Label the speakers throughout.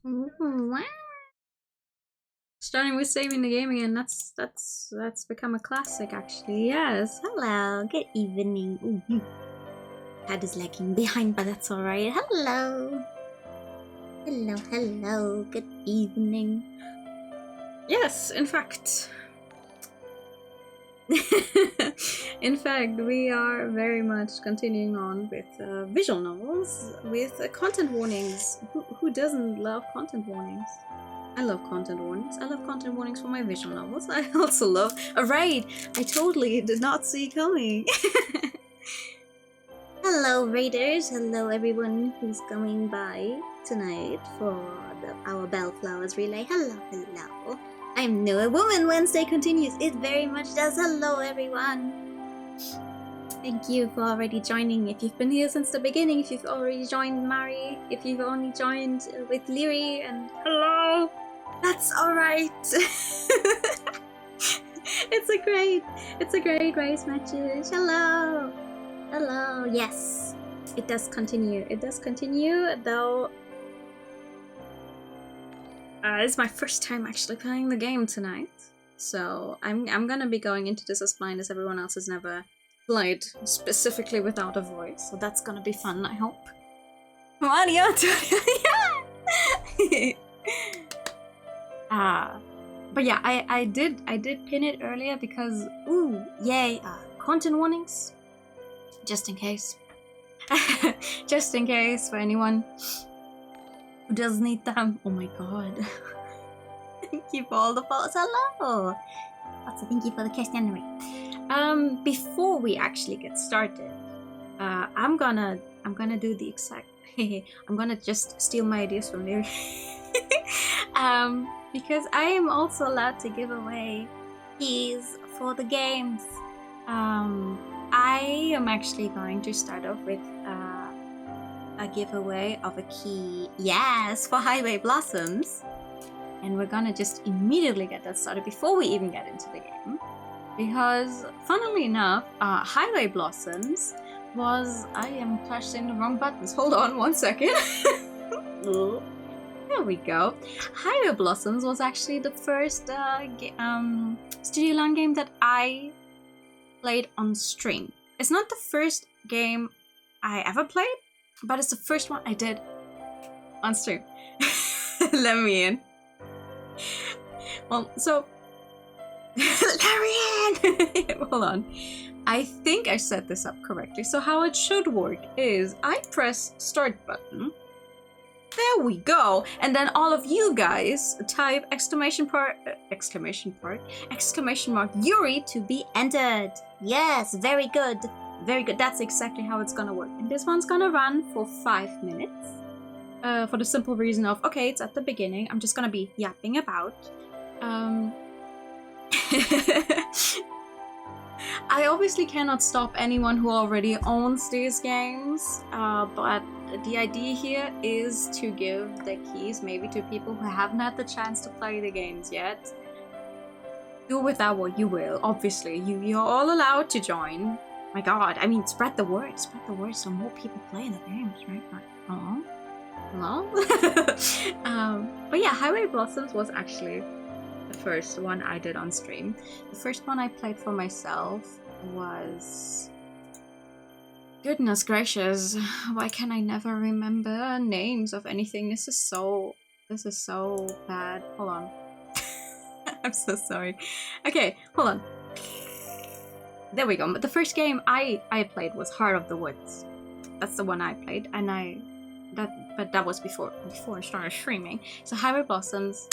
Speaker 1: Wow. Starting with saving the game again, that's become a classic actually. Yes. Hello, good evening. Ooh, Pad is lagging behind, but that's alright. Hello. Hello, good evening. Yes, in fact. In fact, we are very much continuing on with visual novels with content warnings. Who doesn't love content warnings? I love content warnings. I love content warnings for my visual novels. I also love a raid I totally did not see coming. Hello, raiders. Hello, everyone who's coming by tonight for our Bellflowers relay. Hello. I'm Noah Woman. Wednesday continues. It very much does. Hello, everyone. Thank you for already joining. If you've been here since the beginning, if you've already joined Mari, if you've only joined with Lyri, and hello, that's alright. It's a great race message. Hello. Yes, it does continue. Though it's my first time actually playing the game tonight, so I'm gonna be going into this as blind as everyone else has never played, specifically without a voice. So that's gonna be fun, I hope. Mario, yeah. But yeah, I did pin it earlier because yay, content warnings. Just in case. Just in case for anyone who does need them. Oh my god. Thank you for all the follows. Hello. Also, thank you for the cast anyway. Before we actually get started, I'm gonna do the exact I'm gonna just steal my ideas from there. Because I am also allowed to give away keys for the games. I am actually going to start off with a giveaway of a key, yes, for Highway Blossoms. And we're gonna just immediately get that started before we even get into the game. Because, funnily enough, Highway Blossoms was... I am pressing the wrong buttons. Hold on 1 second. There we go. Highway Blossoms was actually the first Studio Line game that I played on stream. It's not the first game I ever played, but it's the first one I did on stream. Let me in. Well, so... Let me in! Hold on. I think I set this up correctly. So how it should work is I press start button. There we go. And then all of you guys type exclamation mark Yuri to be entered. Yes, very good. Very good. That's exactly how it's gonna work. And this one's gonna run for 5 minutes. For the simple reason of, okay, it's at the beginning. I'm just gonna be yapping about. I obviously cannot stop anyone who already owns these games, but the idea here is to give the keys maybe to people who haven't had the chance to play the games yet. Do with that what you will. Obviously, you're all allowed to join. My god, I mean, spread the word so more people play the games, right? Hello? But yeah, Highway Blossoms was actually the first one I did on stream. The first one I played for myself was... Goodness gracious, why can I never remember names of anything? This is so bad. Hold on. I'm so sorry. Okay, hold on. There we go. But the first game I played was Heart of the Woods. That's the one I played, and but that was before I started streaming. So Highway Blossoms.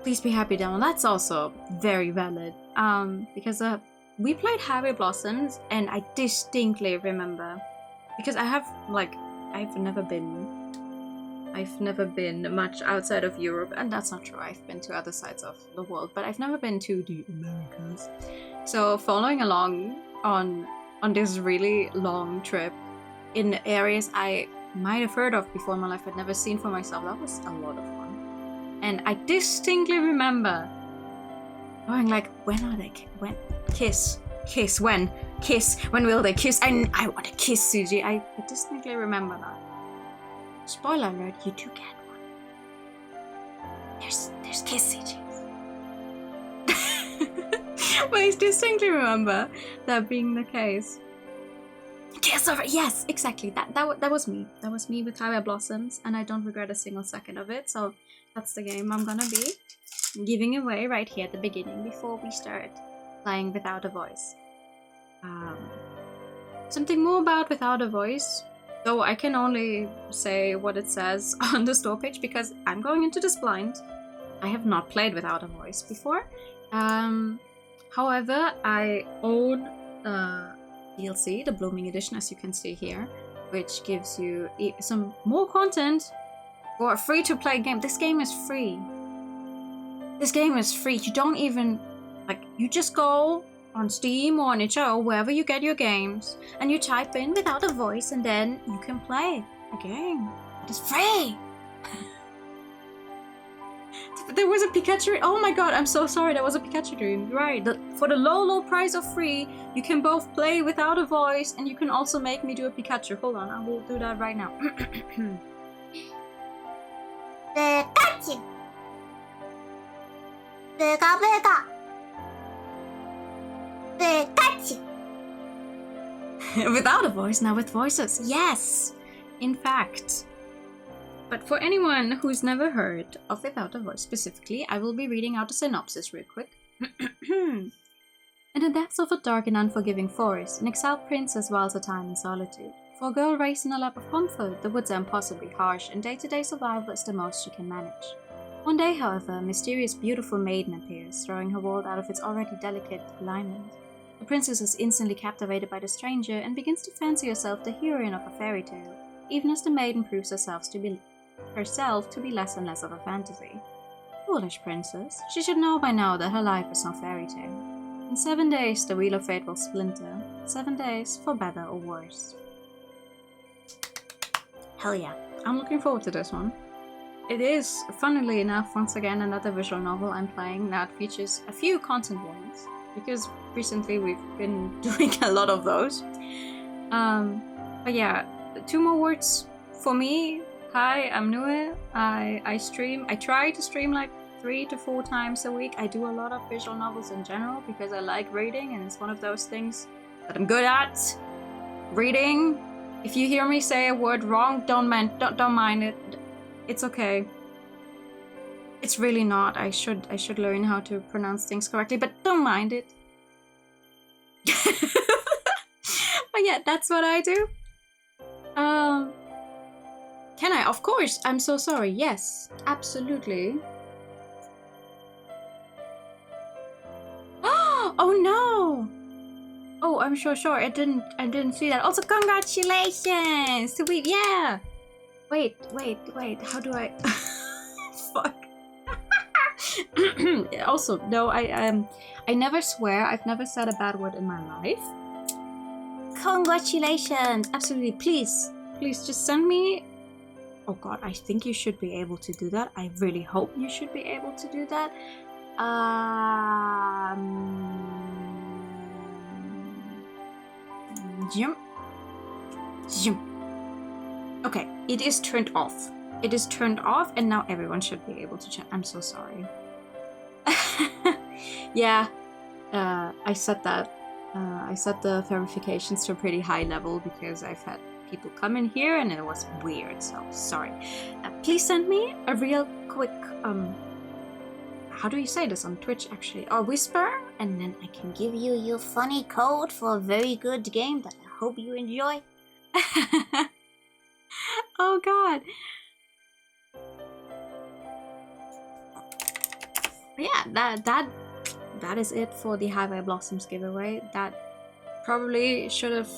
Speaker 1: Please be happy down. That's also very valid. Because we played Highway Blossoms, and I distinctly remember, because I've never been much outside of Europe, and that's not true. I've been to other sides of the world, but I've never been to the Americas. So following along on this really long trip in areas I might have heard of before in my life, but never seen for myself, that was a lot of fun. And I distinctly remember going like, when will they kiss, when will they kiss? I want to kiss Suji. I distinctly remember that. Spoiler alert, you do get one. just kiss CJs. But I distinctly remember that being the case. Kiss over, yes, exactly. That was me. That was me with Highway Blossoms, and I don't regret a single second of it. So that's the game I'm gonna be giving away right here at the beginning before we start playing Without a Voice. Something more about Without a Voice, though I can only say what it says on the store page because I'm going into this blind. I have not played Without a Voice before. However, I own DLC, the Blooming Edition, as you can see here, which gives you some more content for a free-to-play game. This game is free. This game is free. You don't even, you just go on Steam or on itch.io, wherever you get your games, and you type in Without a Voice, and then you can play a game. It is free. There was a Pikachu. Oh my god, I'm so sorry. There was a Pikachu dream. You're right. For the low price of free, you can both play Without a Voice, and you can also make me do a Pikachu. Hold on, I will do that right now.
Speaker 2: Pikachu. Pika Pika. Pikachu.
Speaker 1: Without a voice, now with voices. Yes! In fact. But for anyone who's never heard of Without a Voice specifically, I will be reading out the synopsis real quick. In the depths of a dark and unforgiving forest, an exiled princess whiles her time in solitude. For a girl raised in a lap of comfort, the woods are impossibly harsh, and day-to-day survival is the most she can manage. One day, however, a mysterious, beautiful maiden appears, throwing her world out of its already delicate alignment. The princess is instantly captivated by the stranger and begins to fancy herself the heroine of a fairy tale, even as the maiden proves herself to be less and less of a fantasy. Foolish princess, she should know by now that her life is no fairy tale. In 7 days, the wheel of fate will splinter. 7 days, for better or worse. Hell yeah, I'm looking forward to this one. It is, funnily enough, once again another visual novel I'm playing that features a few content warnings, because recently we've been doing a lot of those. But yeah, 2 more words for me. Hi, I'm Nue. I stream. I try to stream like 3 to 4 times a week. I do a lot of visual novels in general because I like reading, and it's one of those things that I'm good at. Reading. If you hear me say a word wrong, don't mind it. It's okay. It's really not. I should learn how to pronounce things correctly, but don't mind it. But yeah, that's what I do. Can I? Of course. I'm so sorry. Yes, absolutely. Oh no! Oh, I'm sure. I didn't see that. Also, congratulations! Sweet, yeah. Wait. How do I? Fuck. Also, no. I never swear. I've never said a bad word in my life. Congratulations! Absolutely. Please, just send me. Oh god, I think you should be able to do that. I really hope you should be able to do that. Jump. Okay, it is turned off. It is turned off, and now everyone should be able to check. I'm so sorry. Yeah, I set that. I set the verifications to a pretty high level because I've had people come in here and it was weird, so sorry. Please send me a real quick, how do you say this on Twitch actually? Or whisper, and then I can give you your funny code for a very good game that I hope you enjoy. Oh god. Yeah, that is it for the Highway Blossoms giveaway. That probably should have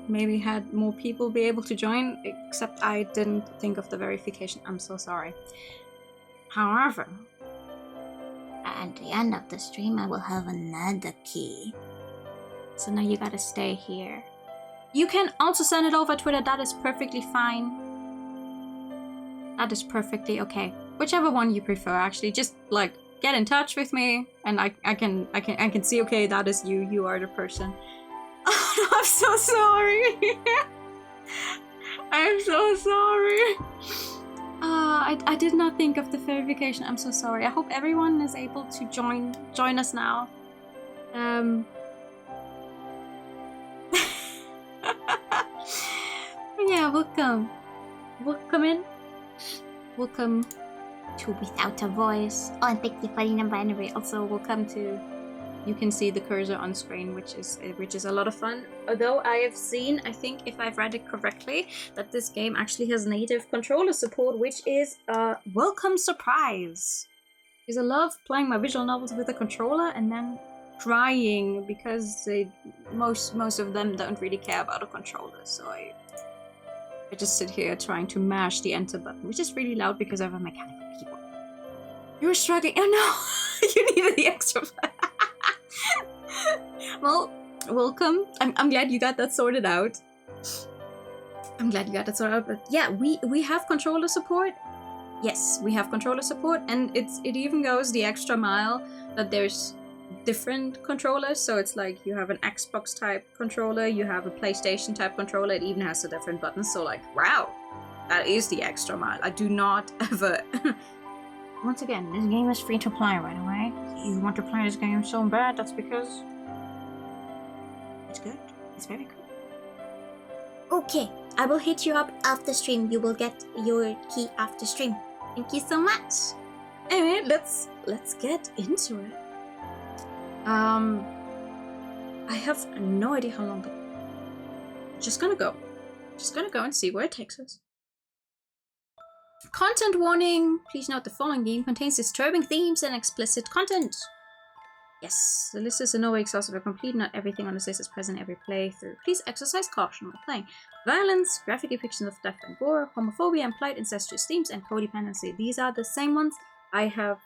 Speaker 1: maybe had more people be able to join, except I didn't think of the verification. I'm so sorry. However,
Speaker 2: At the end of the stream, I will have another key.
Speaker 1: so now you gotta stay here. You can also send it over Twitter. That is perfectly fine. That is perfectly okay. Whichever one you prefer, actually. Just like get in touch with me, and I can see. Okay, that is you. You are the person. Oh no, I'm so sorry. I'm so sorry. I did not think of the verification. I'm so sorry. I hope everyone is able to join us now. Yeah, welcome in. Welcome to Without a Voice.
Speaker 2: Oh, and thank you for the number anniversary.
Speaker 1: Also, welcome to. You can see the cursor on screen, which is a lot of fun. Although I have seen, I think if I've read it correctly, that this game actually has native controller support, which is a welcome surprise. Because I love playing my visual novels with a controller and then crying because most of them don't really care about a controller. So I just sit here trying to mash the enter button, which is really loud because I have a mechanical keyboard. You're struggling. Oh no, you needed the extra. Well, welcome. I'm glad you got that sorted out. But yeah, we have controller support. Yes, we have controller support, and it even goes the extra mile that there's different controllers. So it's like you have an Xbox type controller, you have a PlayStation type controller. It even has the different buttons. So like, wow, that is the extra mile. I do not ever. Once again, this game is free to play, by the way. You want to play this game so bad, that's because it's good. It's very good.
Speaker 2: Okay, I will hit you up after stream. You will get your key after stream. Thank you so much.
Speaker 1: Anyway, let's get into it. I have no idea how long. Just gonna go and see where it takes us. Content warning! Please note the following game contains disturbing themes and explicit content. Yes, the list is in no way exhaustive or complete. Not everything on this list is present every playthrough. Please exercise caution while playing. Violence, graphic depictions of death and gore, homophobia, implied incestuous themes, and codependency. These are the same ones I have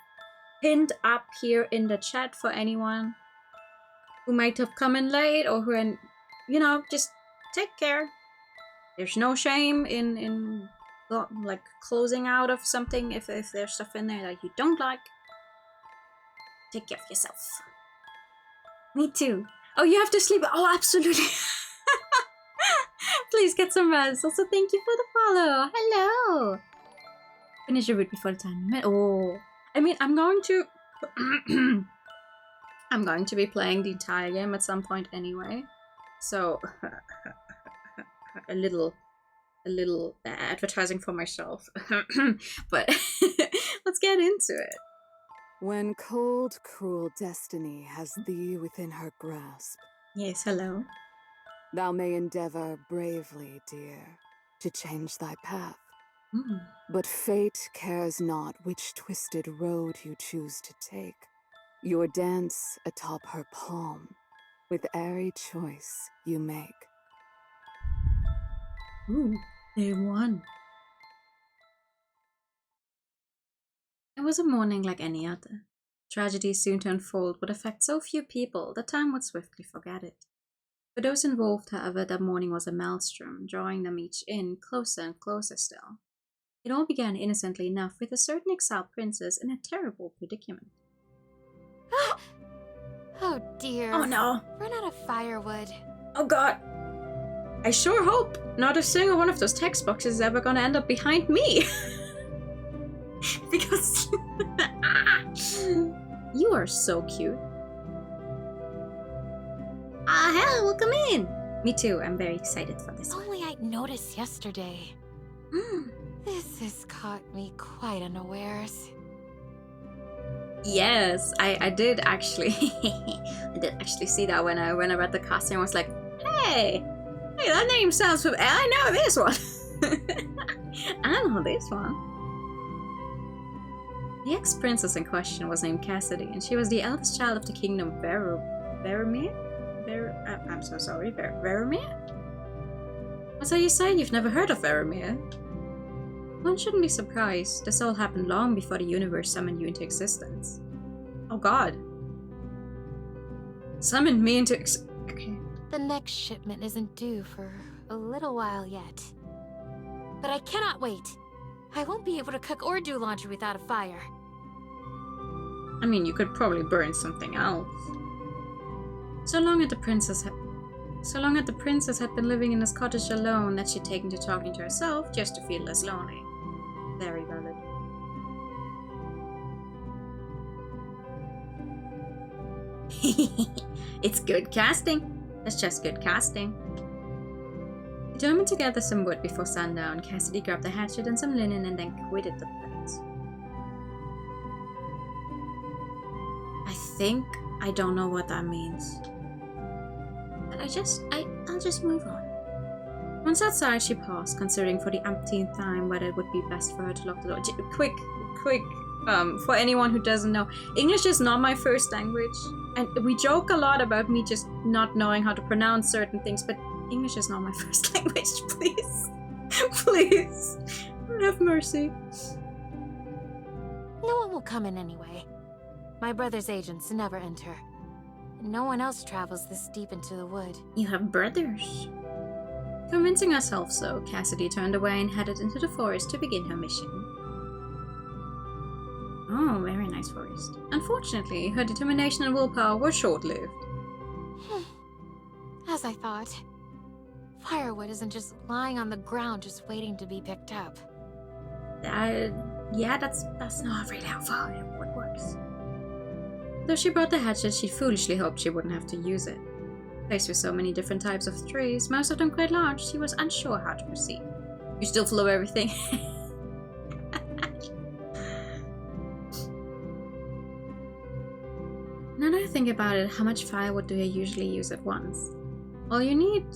Speaker 1: pinned up here in the chat for anyone who might have come in late or who, just take care. There's no shame in like closing out of something if there's stuff in there that you don't like. Take care of yourself. Me too. Oh, you have to sleep. Oh, absolutely. Please get some rest. Also, thank you for the follow. Hello. Finish your route before the time limit. Oh, I mean, I'm going to be playing the entire game at some point anyway. So, a little advertising for myself. But let's get into it.
Speaker 3: When cold, cruel destiny has thee within her grasp.
Speaker 1: Yes, hello.
Speaker 3: Thou may endeavor bravely, dear, to change thy path. But fate cares not which twisted road you choose to take. Your dance atop her palm, with airy choice you make.
Speaker 1: Ooh, they won. It was a morning like any other. Tragedy soon to unfold would affect so few people that time would swiftly forget it. For those involved, however, that morning was a maelstrom, drawing them each in closer and closer still. It all began innocently enough with a certain exiled princess in a terrible predicament.
Speaker 4: Oh dear.
Speaker 1: Oh no.
Speaker 4: Run out of firewood.
Speaker 1: Oh god. I sure hope not a single one of those text boxes is ever gonna end up behind me. Because you are so cute. Hello, welcome in. Me too, I'm very excited for this one.
Speaker 4: Only I'd noticed yesterday. This has caught me quite unawares.
Speaker 1: Yes, I did actually. I did actually see that when I read the casting. I was like, hey, that name sounds familiar. I know this one. I know this one. The ex-princess in question was named Cassidy, and she was the eldest child of the kingdom of Veramir? I'm so sorry, Veramir? What's that you say? You've never heard of Veramir? One shouldn't be surprised. This all happened long before the universe summoned you into existence. Oh god. Summoned me into okay.
Speaker 4: The next shipment isn't due for a little while yet. But I cannot wait. I won't be able to cook or do laundry without a fire.
Speaker 1: I mean, you could probably burn something else. So long as the princess had been living in this cottage alone that she'd taken to talking to herself just to feel less lonely. Very valid. It's good casting. It's just good casting. Determined to gather some wood before sundown, Cassidy grabbed the hatchet and some linen and then quitted the place. I think I don't know what that means. But I'll just move on. Once outside, she paused, considering for the umpteenth time whether it would be best for her to lock the door. Quick, for anyone who doesn't know, English is not my first language. And we joke a lot about me just not knowing how to pronounce certain things, but English is not my first language, please. Please. Have mercy.
Speaker 4: No one will come in anyway. My brother's agents never enter. No one else travels this deep into the wood.
Speaker 1: You have brothers. Convincing herself so, Cassidy turned away and headed into the forest to begin her mission. Oh, very nice forest. Unfortunately, her determination and willpower were short-lived.
Speaker 4: As I thought. Firewood isn't just lying on the ground just waiting to be picked up.
Speaker 1: Yeah, that's not really how firewood works. Though she brought the hatchet, she foolishly hoped she wouldn't have to use it. Faced with so many different types of trees, most of them quite large, she was unsure how to proceed. You're still full of everything. Now that I think about it, how much firewood do you usually use at once? Well, you need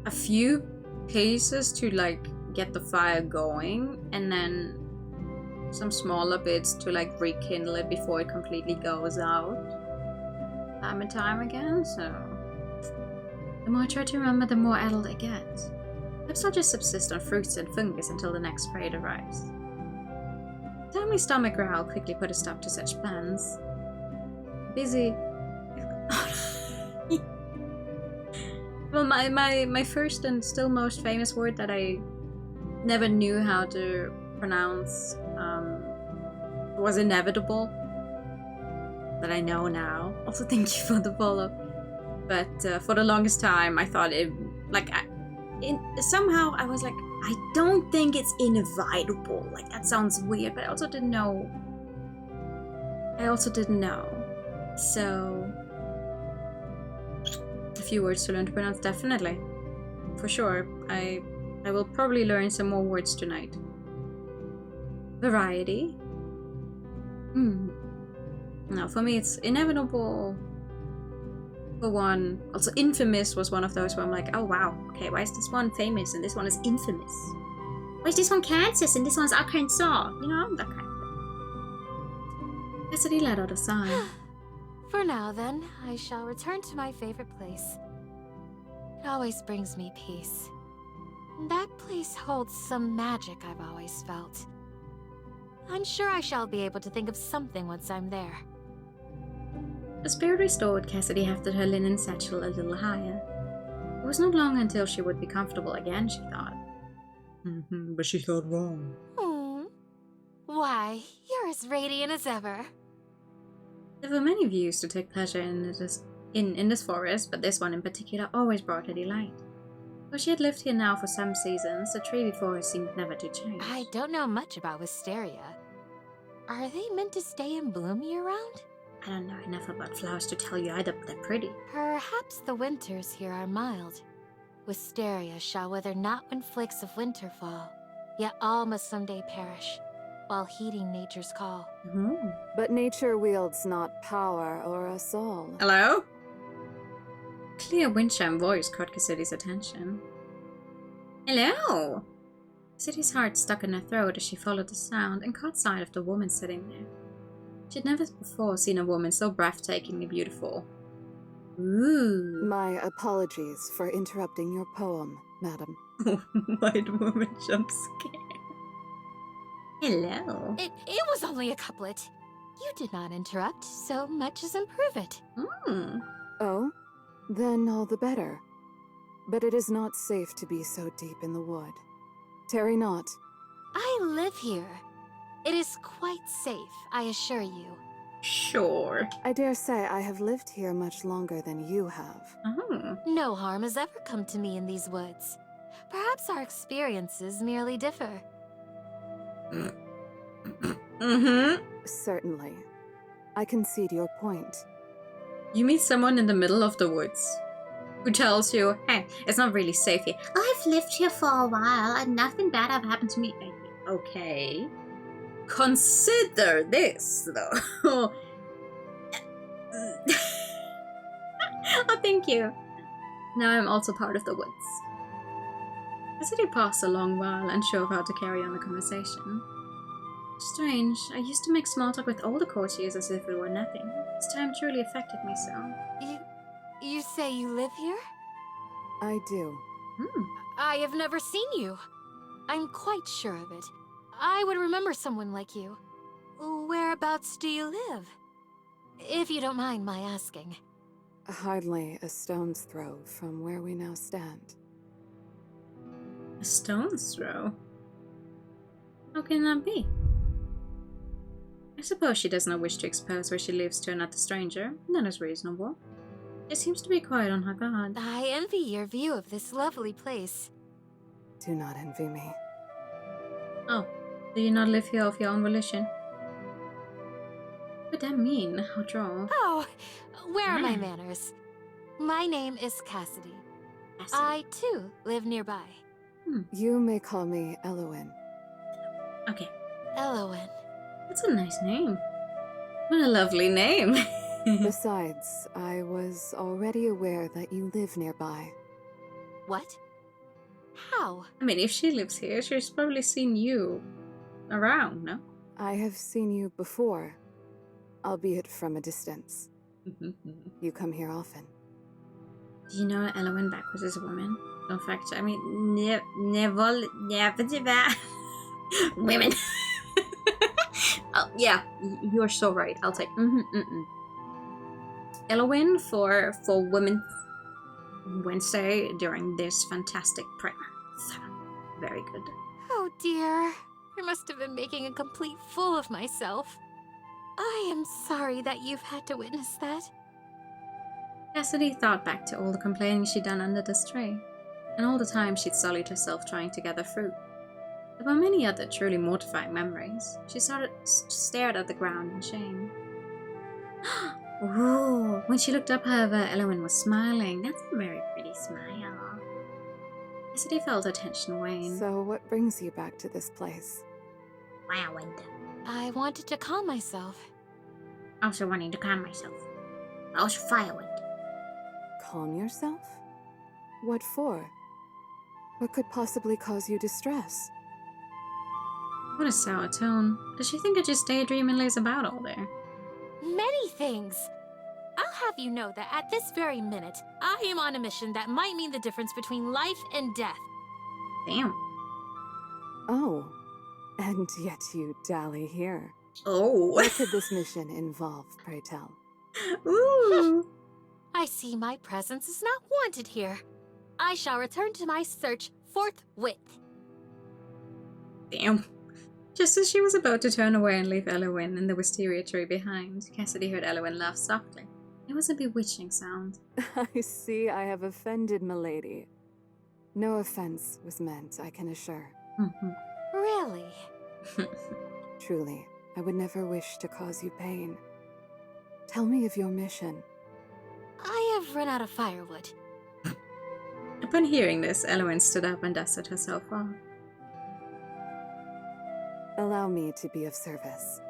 Speaker 1: a few pieces to get the fire going, and then some smaller bits to rekindle it before it completely goes out. Time and time again, so the more I try to remember, the more addled I get. Perhaps I'll just subsist on fruits and fungus until the next raid arrives. Tiny stomach growl quickly put a stop to such plans. Busy. Well, my first and still most famous word that I never knew how to pronounce was inevitable. That I know now. Also, thank you for the follow. But for the longest time, I thought it somehow I was like, I don't think it's inevitable. That sounds weird, but I also didn't know. So, a few words to learn to pronounce, definitely. For sure. I will probably learn some more words tonight. Variety. No, for me it's inevitable. For one. Also, infamous was one of those where I'm like, oh wow, okay, why is this one famous and this one is infamous? Why is this one Kansas and this one's Arkansas? You know, that kind of thing. Cassidy let out a sigh.
Speaker 4: For now, then, I shall return to my favorite place. It always brings me peace. That place holds some magic I've always felt. I'm sure I shall be able to think of something once I'm there.
Speaker 1: The spirit restored, Cassidy hefted her linen satchel a little higher. It was not long until she would be comfortable again, she thought. But she thought wrong.
Speaker 4: Why, you're as radiant as ever.
Speaker 1: There were many views to take pleasure in this forest, but this one in particular always brought her delight. Though she had lived here now for some seasons, the tree before her seemed never to change.
Speaker 4: I don't know much about wisteria. Are they meant to stay in bloom year-round?
Speaker 1: I don't know enough about flowers to tell you either, but they're pretty.
Speaker 4: Perhaps the winters here are mild. Wisteria shall wither not when flakes of winter fall, yet all must someday perish, while heeding nature's call.
Speaker 3: But nature wields not power o'er us all.
Speaker 1: Hello? Clear windchime voice caught Cassidy's attention. Hello! Cassidy's heart stuck in her throat as she followed the sound and caught sight of the woman sitting there. She had never before seen a woman so breathtakingly beautiful. Ooh.
Speaker 3: My apologies for interrupting your poem, madam.
Speaker 1: White woman jump scare. Hello.
Speaker 4: It was only a couplet. You did not interrupt, so much as improve it.
Speaker 3: Oh? Then all the better. But it is not safe to be so deep in the wood. Tarry not.
Speaker 4: I live here. It is quite safe, I assure you.
Speaker 1: Sure.
Speaker 3: I dare say I have lived here much longer than you have.
Speaker 4: No harm has ever come to me in these woods. Perhaps our experiences merely differ.
Speaker 1: Mm-hmm.
Speaker 3: Certainly. I concede your point.
Speaker 1: You meet someone in the middle of the woods who tells you, hey, it's not really safe here.
Speaker 2: I've lived here for a while and nothing bad have happened to me.
Speaker 1: Okay. Consider this, though. Oh, thank you. Now I'm also part of the woods. Cassidy paused a long while, unsure of how to carry on the conversation. Strange. I used to make small talk with all the courtiers as if it were nothing. This time truly affected me so.
Speaker 4: You say you live here?
Speaker 3: I do.
Speaker 4: I have never seen you. I'm quite sure of it. I would remember someone like you. Whereabouts do you live? If you don't mind my asking.
Speaker 3: Hardly a stone's throw from where we now stand.
Speaker 1: A stone's throw? How can that be? I suppose she does not wish to expose where she lives to another stranger. That is reasonable. She seems to be quiet on her guard.
Speaker 4: I envy your view of this lovely place.
Speaker 3: Do not envy me.
Speaker 1: Oh, do you not live here of your own volition? What does that mean? How droll.
Speaker 4: Oh, where are my manners? My name is Cassidy. I, too, live nearby.
Speaker 3: You may call me Elowen.
Speaker 1: Okay.
Speaker 4: Elowen.
Speaker 1: That's a nice name. What a lovely name.
Speaker 3: Besides, I was already aware that you live nearby.
Speaker 4: What? How?
Speaker 1: I mean, if she lives here, she's probably seen you around, no?
Speaker 3: I have seen you before, albeit from a distance. You come here often.
Speaker 1: Do you know Elowen backwards is a woman? In fact, I mean, never do that. Women. Oh, yeah, you're so right. I'll take Elowen for Women's Wednesday during this fantastic prayer. So, very good.
Speaker 4: Oh dear. I must have been making a complete fool of myself. I am sorry that you've had to witness that.
Speaker 1: Cassidy thought back to all the complaining she'd done under this tree, and all the time she'd sullied herself trying to gather fruit. There were many other truly mortifying memories. She stared at the ground in shame. Ooh, when she looked up, however, Elowen was smiling. That's a very pretty smile. Cassidy felt her tension wane.
Speaker 3: So what brings you back to this place?
Speaker 2: Wow,
Speaker 4: I wanted to calm myself.
Speaker 2: also wanting to calm myself. I was firewind.
Speaker 3: Calm yourself? What for? What could possibly cause you distress?
Speaker 1: What a sour tone. Does she think I just daydream and lays about all day?
Speaker 4: Many things. I'll have you know that at this very minute, I am on a mission that might mean the difference between life and death.
Speaker 1: Damn.
Speaker 3: Oh, and yet you dally here.
Speaker 1: Oh.
Speaker 3: What could this mission involve, pray tell?
Speaker 1: Ooh.
Speaker 4: I see my presence is not wanted here. I shall return to my search forthwith.
Speaker 1: Damn. Just as she was about to turn away and leave Elowen and the wisteria tree behind, Cassidy heard Elowen laugh softly. It was a bewitching sound.
Speaker 3: I see I have offended milady. No offense was meant, I can assure.
Speaker 4: Really?
Speaker 3: Truly, I would never wish to cause you pain. Tell me of your mission.
Speaker 4: I have run out of firewood.
Speaker 1: Upon hearing this, Elowen stood up and dusted herself off.
Speaker 3: Allow me to be of service.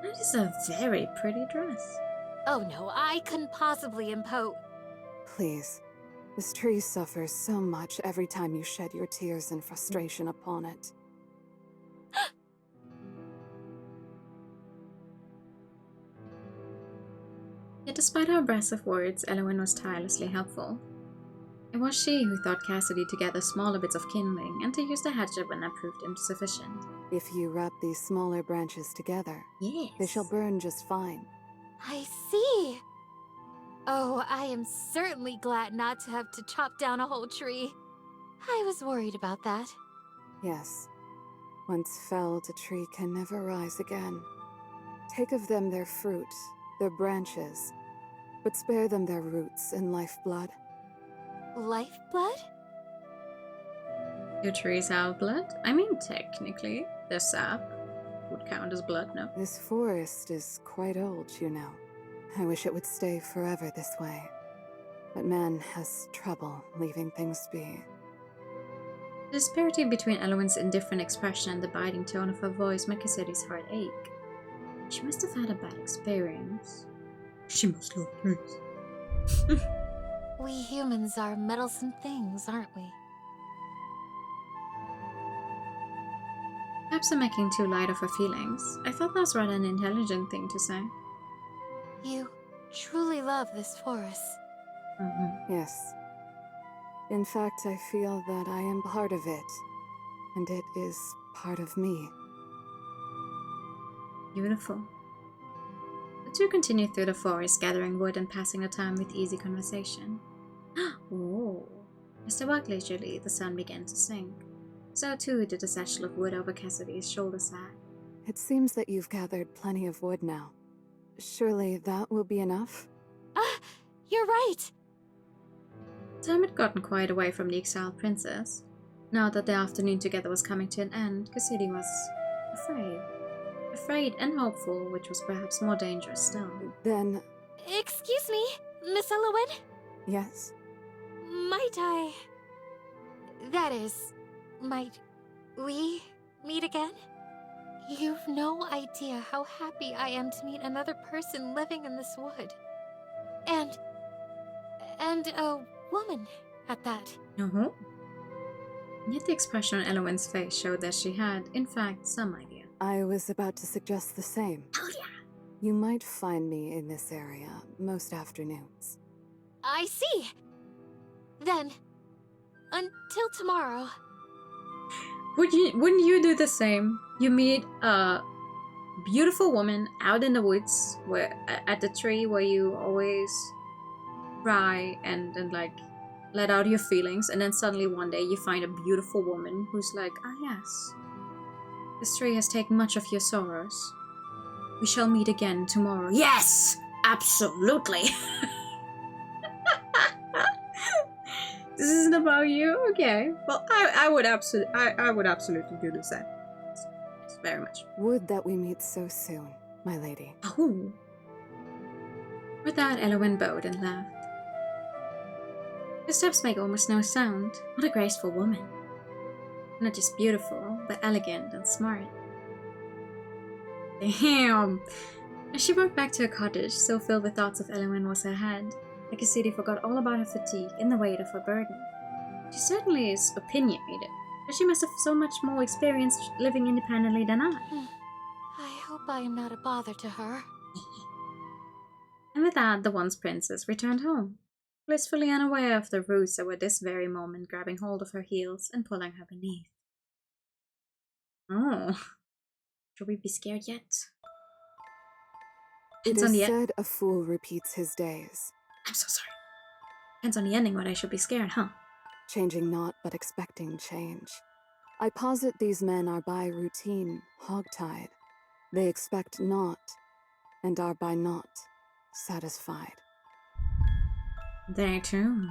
Speaker 1: That is a very pretty dress.
Speaker 4: Oh no, I couldn't possibly impose.
Speaker 3: Please, this tree suffers so much every time you shed your tears and frustration upon it.
Speaker 1: Yet despite her abrasive words, Elowen was tirelessly helpful. It was she who taught Cassidy to gather smaller bits of kindling and to use the hatchet when that proved insufficient.
Speaker 3: If you wrap these smaller branches together,
Speaker 1: Yes.
Speaker 3: they shall burn just fine.
Speaker 4: I see. Oh, I am certainly glad not to have to chop down a whole tree. I was worried about that.
Speaker 3: Yes. Once felled, a tree can never rise again. Take of them their fruit, their branches, but spare them their roots and lifeblood.
Speaker 4: Lifeblood?
Speaker 1: Do trees have blood? I mean, technically, they're sap. would count as blood, no?
Speaker 3: This forest is quite old, you know. I wish it would stay forever this way. But man has trouble leaving things be.
Speaker 1: The disparity between Elowen's indifferent expression and the biting tone of her voice made Cassidy's heart ache. She must have had a bad experience. She must love peace.
Speaker 4: We humans are meddlesome things, aren't we?
Speaker 1: Perhaps I'm making too light of her feelings. I thought that was rather an intelligent thing to say.
Speaker 4: You truly love this forest.
Speaker 3: Yes. In fact, I feel that I am part of it, and it is part of me.
Speaker 1: Beautiful. The two continued through the forest, gathering wood and passing the time with easy conversation. Oh. As they walked leisurely, the sun began to sink. So too did the satchel of wood over Cassidy's shoulder sag.
Speaker 3: It seems that you've gathered plenty of wood now. Surely that will be enough?
Speaker 4: You're right!
Speaker 1: Time had gotten quiet away from the exiled princess. Now that the afternoon together was coming to an end, Cassidy was afraid. Afraid and hopeful, which was perhaps more dangerous still.
Speaker 3: Then...
Speaker 4: Excuse me, Miss Elowen?
Speaker 3: Yes?
Speaker 4: Might I... That is... Might we meet again? You've no idea how happy I am to meet another person living in this wood. And a woman at that.
Speaker 1: Yet the expression on Elowen's face showed that she had, in fact, some idea.
Speaker 3: I was about to suggest the same.
Speaker 2: Oh yeah.
Speaker 3: You might find me in this area most afternoons.
Speaker 4: I see. Then, until tomorrow.
Speaker 1: Wouldn't you do the same? You meet a beautiful woman out in the woods, where at the tree where you always cry and like let out your feelings, and then suddenly one day you find a beautiful woman who's like, ah yes, this tree has taken much of your sorrows. We shall meet again tomorrow. Yes! Absolutely! This isn't about you? Okay. Well, I would absolutely do the same. Yes, very much.
Speaker 3: Would that we meet so soon, my lady.
Speaker 1: Oh. With that, Elowen bowed and laughed. Her steps make almost no sound. What a graceful woman. Not just beautiful, but elegant and smart. Damn! As she walked back to her cottage, so filled with thoughts of Elowen was her head, like Cassidy forgot all about her fatigue and the weight of her burden. She certainly is opinionated, but she must have so much more experience living independently than I.
Speaker 4: I hope I am not a bother to her.
Speaker 1: And with that, the once princess returned home, blissfully unaware of the roots that were this very moment grabbing hold of her heels and pulling her beneath. Oh. Should we be scared yet?
Speaker 3: It is said a fool repeats his days.
Speaker 1: I'm so sorry. Depends on the ending what I should be scared, huh?
Speaker 3: Changing not, but expecting change. I posit these men are by routine hogtied. They expect not, and are by not satisfied.
Speaker 1: They too.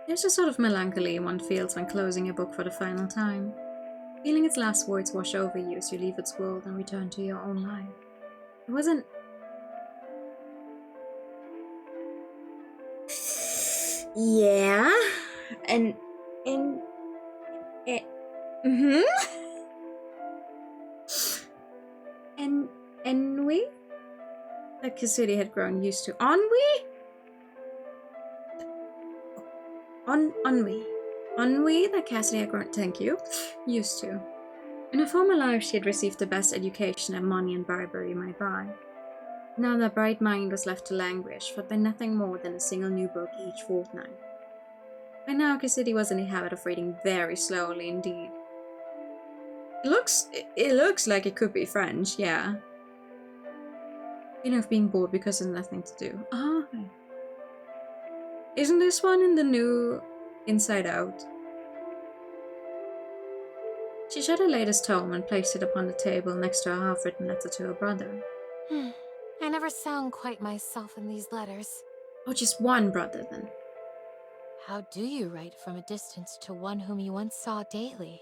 Speaker 1: There's a sort of melancholy one feels when closing a book for the final time. Feeling its last words wash over you as you leave its world and return to your own life. It wasn't...
Speaker 2: Yeah. And
Speaker 1: Ennui? That Cassidy had grown used to. Ennui? Ennui that Cassidy had grown, thank you, used to. In her former life, she had received the best education that money and bribery might buy. Now that bright mind was left to languish, fed by nothing more than a single new book each fortnight. By now, Cassidy was in the habit of reading very slowly indeed. It looks like it could be French, yeah. Feeling of being bored because there's nothing to do. Oh, okay. Isn't this one in the new Inside Out? She shut her latest tome and placed it upon the table next to a half-written letter to her brother.
Speaker 4: I never sound quite myself in these letters.
Speaker 1: Oh, just one brother then.
Speaker 4: how do you write from a distance to one whom you once saw daily?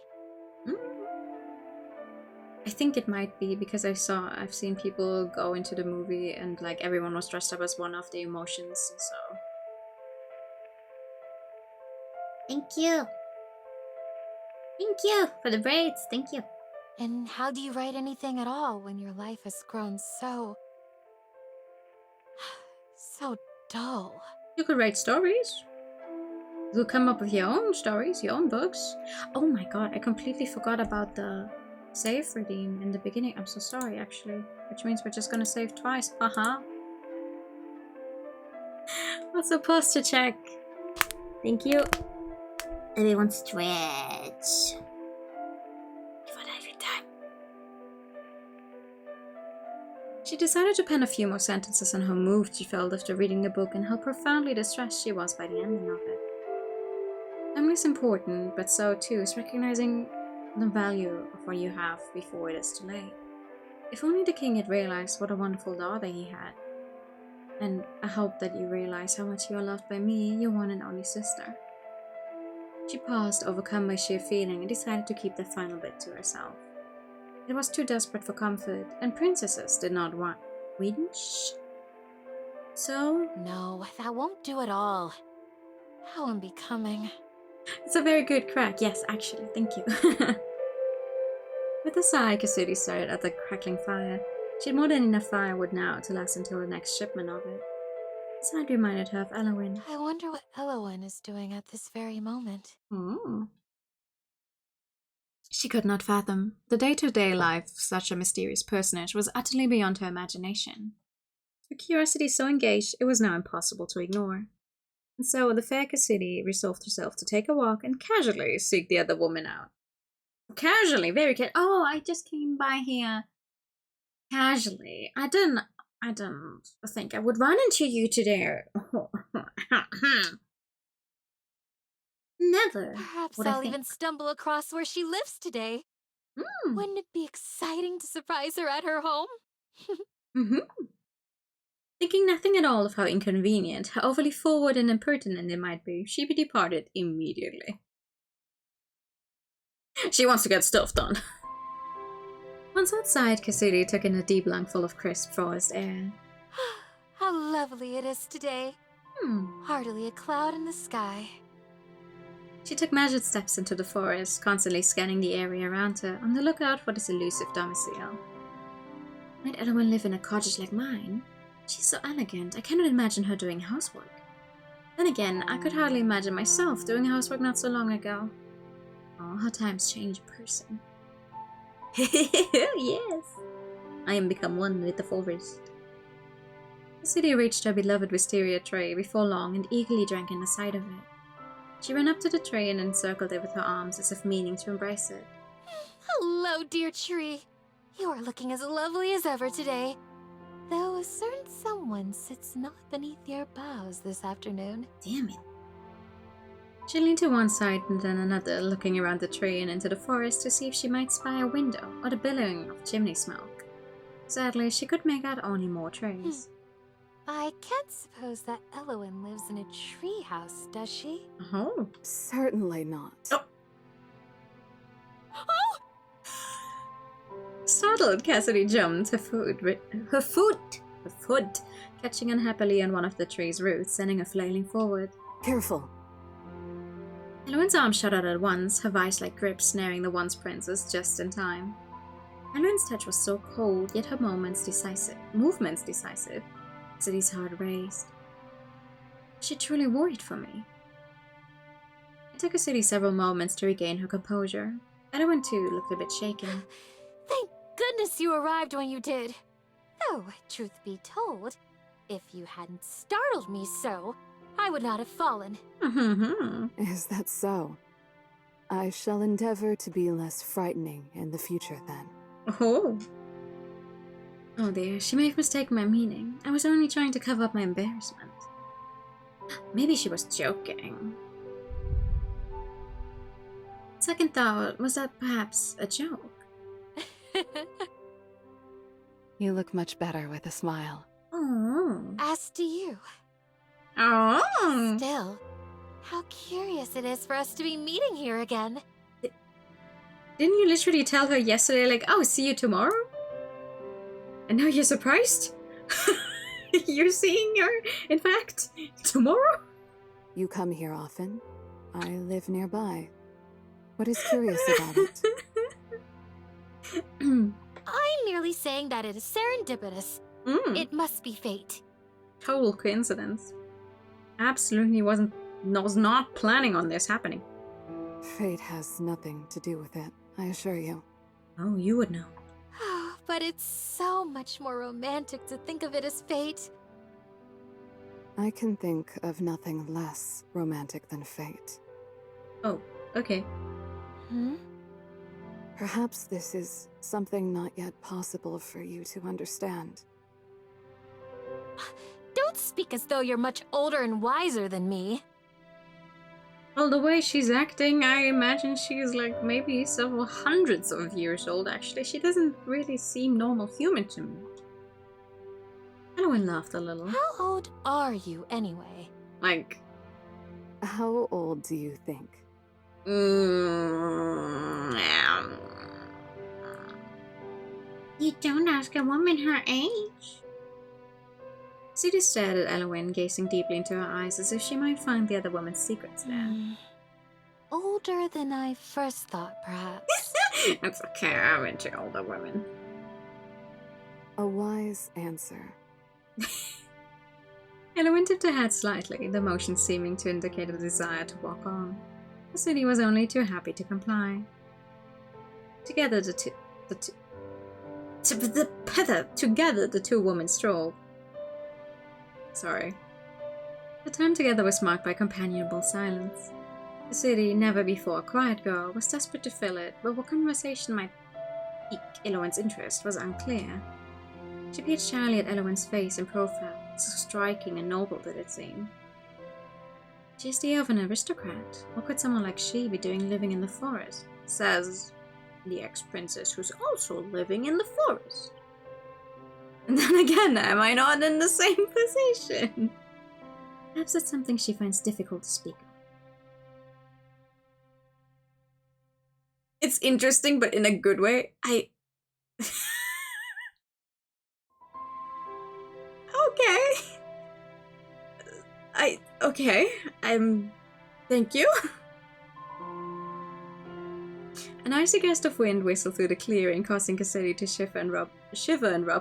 Speaker 1: I think it might be because I've seen people go into the movie and like everyone was dressed up as one of the emotions, so.
Speaker 2: Thank you. Thank you for the braids. Thank you.
Speaker 4: And how do you write anything at all when your life has grown so dull?
Speaker 1: You could write stories. You could come up with your own stories, your own books. Oh my god, I completely forgot about the save redeem in the beginning. I'm so sorry, actually. Which means we're just gonna save twice. Haha. I'm supposed to check.
Speaker 2: Thank you. Everyone stretch.
Speaker 1: She decided to pen a few more sentences on how moved she felt after reading the book and how profoundly distressed she was by the ending of it. Family is important, but so too is recognizing the value of what you have before it is too late. If only the king had realized what a wonderful daughter he had. And I hope that you realize how much you are loved by me, your one and only sister. She paused, overcome by sheer feeling, and decided to keep that final bit to herself. It was too desperate for comfort, and princesses did not want winch. So...
Speaker 4: No, that won't do at all. How unbecoming.
Speaker 1: It's a very good crack, yes, actually, thank you. With a sigh, Kasudi stared at the crackling fire. She had more than enough firewood now to last until the next shipment of it. The sight reminded her of Elowin.
Speaker 4: I wonder what Elowin is doing at this very moment.
Speaker 1: She could not fathom. The day-to-day life of such a mysterious personage was utterly beyond her imagination. Her curiosity so engaged, it was now impossible to ignore. And so the fair Cassidy resolved herself to take a walk and casually seek the other woman out. Casually, very Oh, I just came by here casually. I didn't think I would run into you today. Never.
Speaker 4: Perhaps I'll even stumble across where she lives today. Wouldn't it be exciting to surprise her at her home?
Speaker 1: Thinking nothing at all of how inconvenient, how overly forward and impertinent it might be, she departed immediately. She wants to get stuff done. Once outside, Cassidy took in a deep lungful of crisp forest air.
Speaker 4: How lovely it is today. Hardly a cloud in the sky.
Speaker 1: She took measured steps into the forest, constantly scanning the area around her, on the lookout for this elusive domicile. Might Elowin live in a cottage like mine? She's so elegant, I cannot imagine her doing housework. Then again, I could hardly imagine myself doing housework not so long ago. Oh, how times change a person. Yes! I am become one with the forest. The city reached her beloved wisteria tray before long and eagerly drank in the sight of it. She ran up to the tray and encircled it with her arms as if meaning to embrace it.
Speaker 4: Hello, dear tree. You are looking as lovely as ever today. Though a certain someone sits not beneath your boughs this afternoon.
Speaker 1: Damn it. She leaned to one side and then another, looking around the tree and into the forest to see if she might spy a window or the billowing of chimney smoke. Sadly, she could make out only more trees.
Speaker 4: I can't suppose that Elowin lives in a tree house, does she?
Speaker 1: Oh.
Speaker 3: Certainly not.
Speaker 1: Oh. Startled, Cassidy jumped, her foot catching unhappily on one of the tree's roots, sending her flailing forward.
Speaker 3: Careful.
Speaker 1: Elowin's arm shot out at once, her vice-like grip snaring the once princess just in time. Elowin's touch was so cold, yet her movements decisive. Cassidy's heart raced. She truly worried for me. It took Cassidy several moments to regain her composure. Elowin too looked a bit shaken.
Speaker 4: Thank goodness you arrived when you did. Though, truth be told, if you hadn't startled me so, I would not have fallen.
Speaker 3: Is that so? I shall endeavor to be less frightening in the future then.
Speaker 1: Oh dear, she may have mistaken my meaning. I was only trying to cover up my embarrassment. Maybe she was joking. Second thought, was that perhaps a joke?
Speaker 3: You look much better with a smile.
Speaker 1: Oh.
Speaker 4: As do you.
Speaker 1: Oh.
Speaker 4: Still, how it is for us to be meeting here again.
Speaker 1: Didn't you literally tell her yesterday, like, oh, see you tomorrow? And now you're surprised? You're seeing her, in fact, tomorrow?
Speaker 3: You come here often? I live nearby. What is curious about it?
Speaker 4: I'm merely saying that it is serendipitous. It must be fate.
Speaker 1: Total coincidence. Absolutely was not planning on this happening.
Speaker 3: Fate has nothing to do with it, I assure you.
Speaker 1: Oh, you would know.
Speaker 4: But it's so much more romantic to think of it as fate.
Speaker 3: I can think of nothing less romantic than fate.
Speaker 1: Oh, okay.
Speaker 3: Perhaps this is something not yet possible for you to understand.
Speaker 4: Don't speak as though you're much older and wiser than me.
Speaker 1: Well, the way she's acting, I imagine she's like maybe several hundreds of years old, actually. She doesn't really seem normal human to me. Elowen laughed a little.
Speaker 4: How old are you, anyway?
Speaker 1: Like...
Speaker 3: How old do you think?
Speaker 2: You don't ask a woman her age.
Speaker 1: City stared at Elowen, gazing deeply into her eyes as if she might find the other woman's secrets there.
Speaker 4: Older than I first thought, perhaps.
Speaker 1: It's okay, I'm into older women.
Speaker 3: A wise answer.
Speaker 1: Elowen tipped her head slightly, the motion seeming to indicate a desire to walk on. The city was only too happy to comply. Together the two women strolled. Sorry. The time together was marked by companionable silence. The city, never before a quiet girl, was desperate to fill it, but what conversation might pique Elowen's interest was unclear. She peered shyly at Elowen's face in profile, so striking and noble did it seem. She's the ear of an aristocrat. What could someone like she be doing living in the forest? Says the ex-princess who's also living in the forest. And then again, am I not in the same position? Perhaps that's something she finds difficult to speak of. It's interesting, but in a good way. Okay. Thank you. An icy gust of wind whistled through the clearing, causing Cassidy to shiver and rub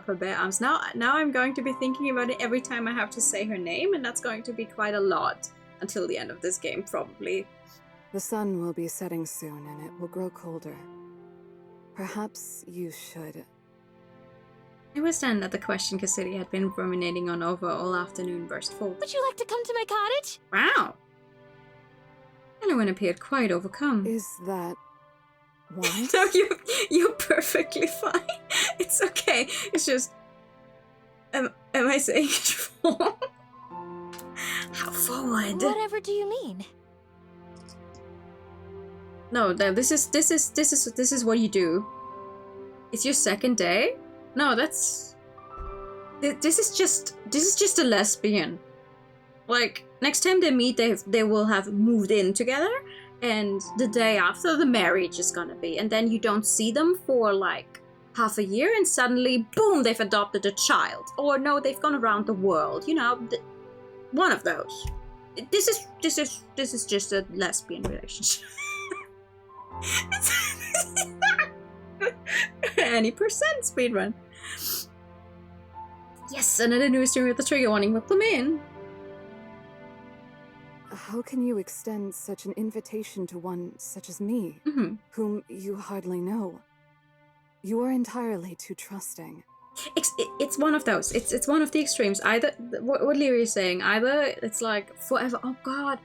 Speaker 1: her bare arms. Now I'm going to be thinking about it every time I have to say her name, and that's going to be quite a lot until the end of this game, probably.
Speaker 3: The sun will be setting soon, and it will grow colder. Perhaps you should...
Speaker 1: It was then that the question Cassidy had been ruminating on over all afternoon burst forth.
Speaker 4: Would you like to come to my cottage?
Speaker 1: Wow! Elowen appeared quite overcome.
Speaker 3: Is that... why?
Speaker 1: No, you're perfectly fine. It's okay. It's just... Am I saying it wrong? How forward?
Speaker 4: Whatever do you mean?
Speaker 1: No, this is what you do. It's your second day? No, that's... This is just a lesbian. Like, next time they meet, they will have moved in together, and the day after, the marriage is gonna be, and then you don't see them for, like, half a year, and suddenly, boom, they've adopted a child. Or no, they've gone around the world, you know, one of those. This is just a lesbian relationship. Any percent speedrun. Yes, another new stream with the trigger warning. Welcome in.
Speaker 3: How can you extend such an invitation to one such as me, whom you hardly know? You are entirely too trusting.
Speaker 1: It's one of those. It's one of the extremes. Either what Lyria is saying. Either it's like forever. Oh God,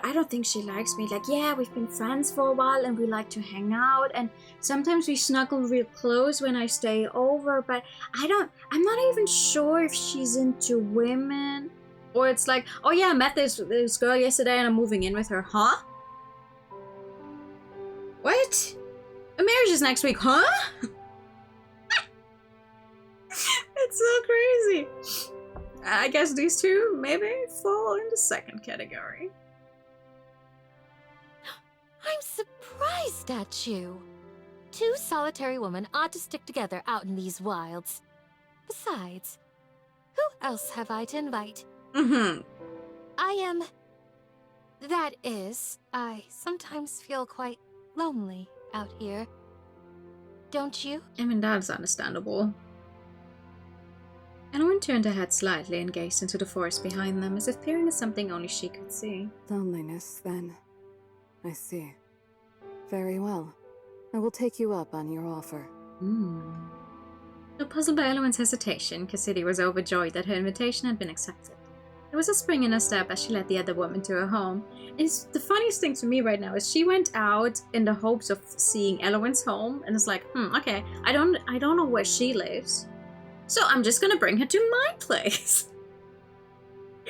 Speaker 1: I don't think she likes me. Like, yeah, we've been friends for a while and we like to hang out and sometimes we snuggle real close when I stay over, but I'm not even sure if she's into women. Or it's like, oh yeah, I met this girl yesterday and I'm moving in with her. Huh? What? A marriage is next week, huh? It's so crazy. I guess these two maybe fall in the second category.
Speaker 4: I'm surprised at you. Two solitary women ought to stick together out in these wilds. Besides, who else have I to invite? That is, I sometimes feel quite lonely out here. Don't you?
Speaker 1: I mean, that's understandable. Elowen turned her head slightly and gazed into the forest behind them, as if peering at something only she could see.
Speaker 3: Loneliness, then. I see. Very well. I will take you up on your offer.
Speaker 1: Though puzzled by Elowen's hesitation, Cassidy was overjoyed that her invitation had been accepted. There was a spring in her step as she led the other woman to her home. It's the funniest thing to me right now is she went out in the hopes of seeing Elowen's home, and it's like, okay, I don't know where she lives, so I'm just gonna bring her to my place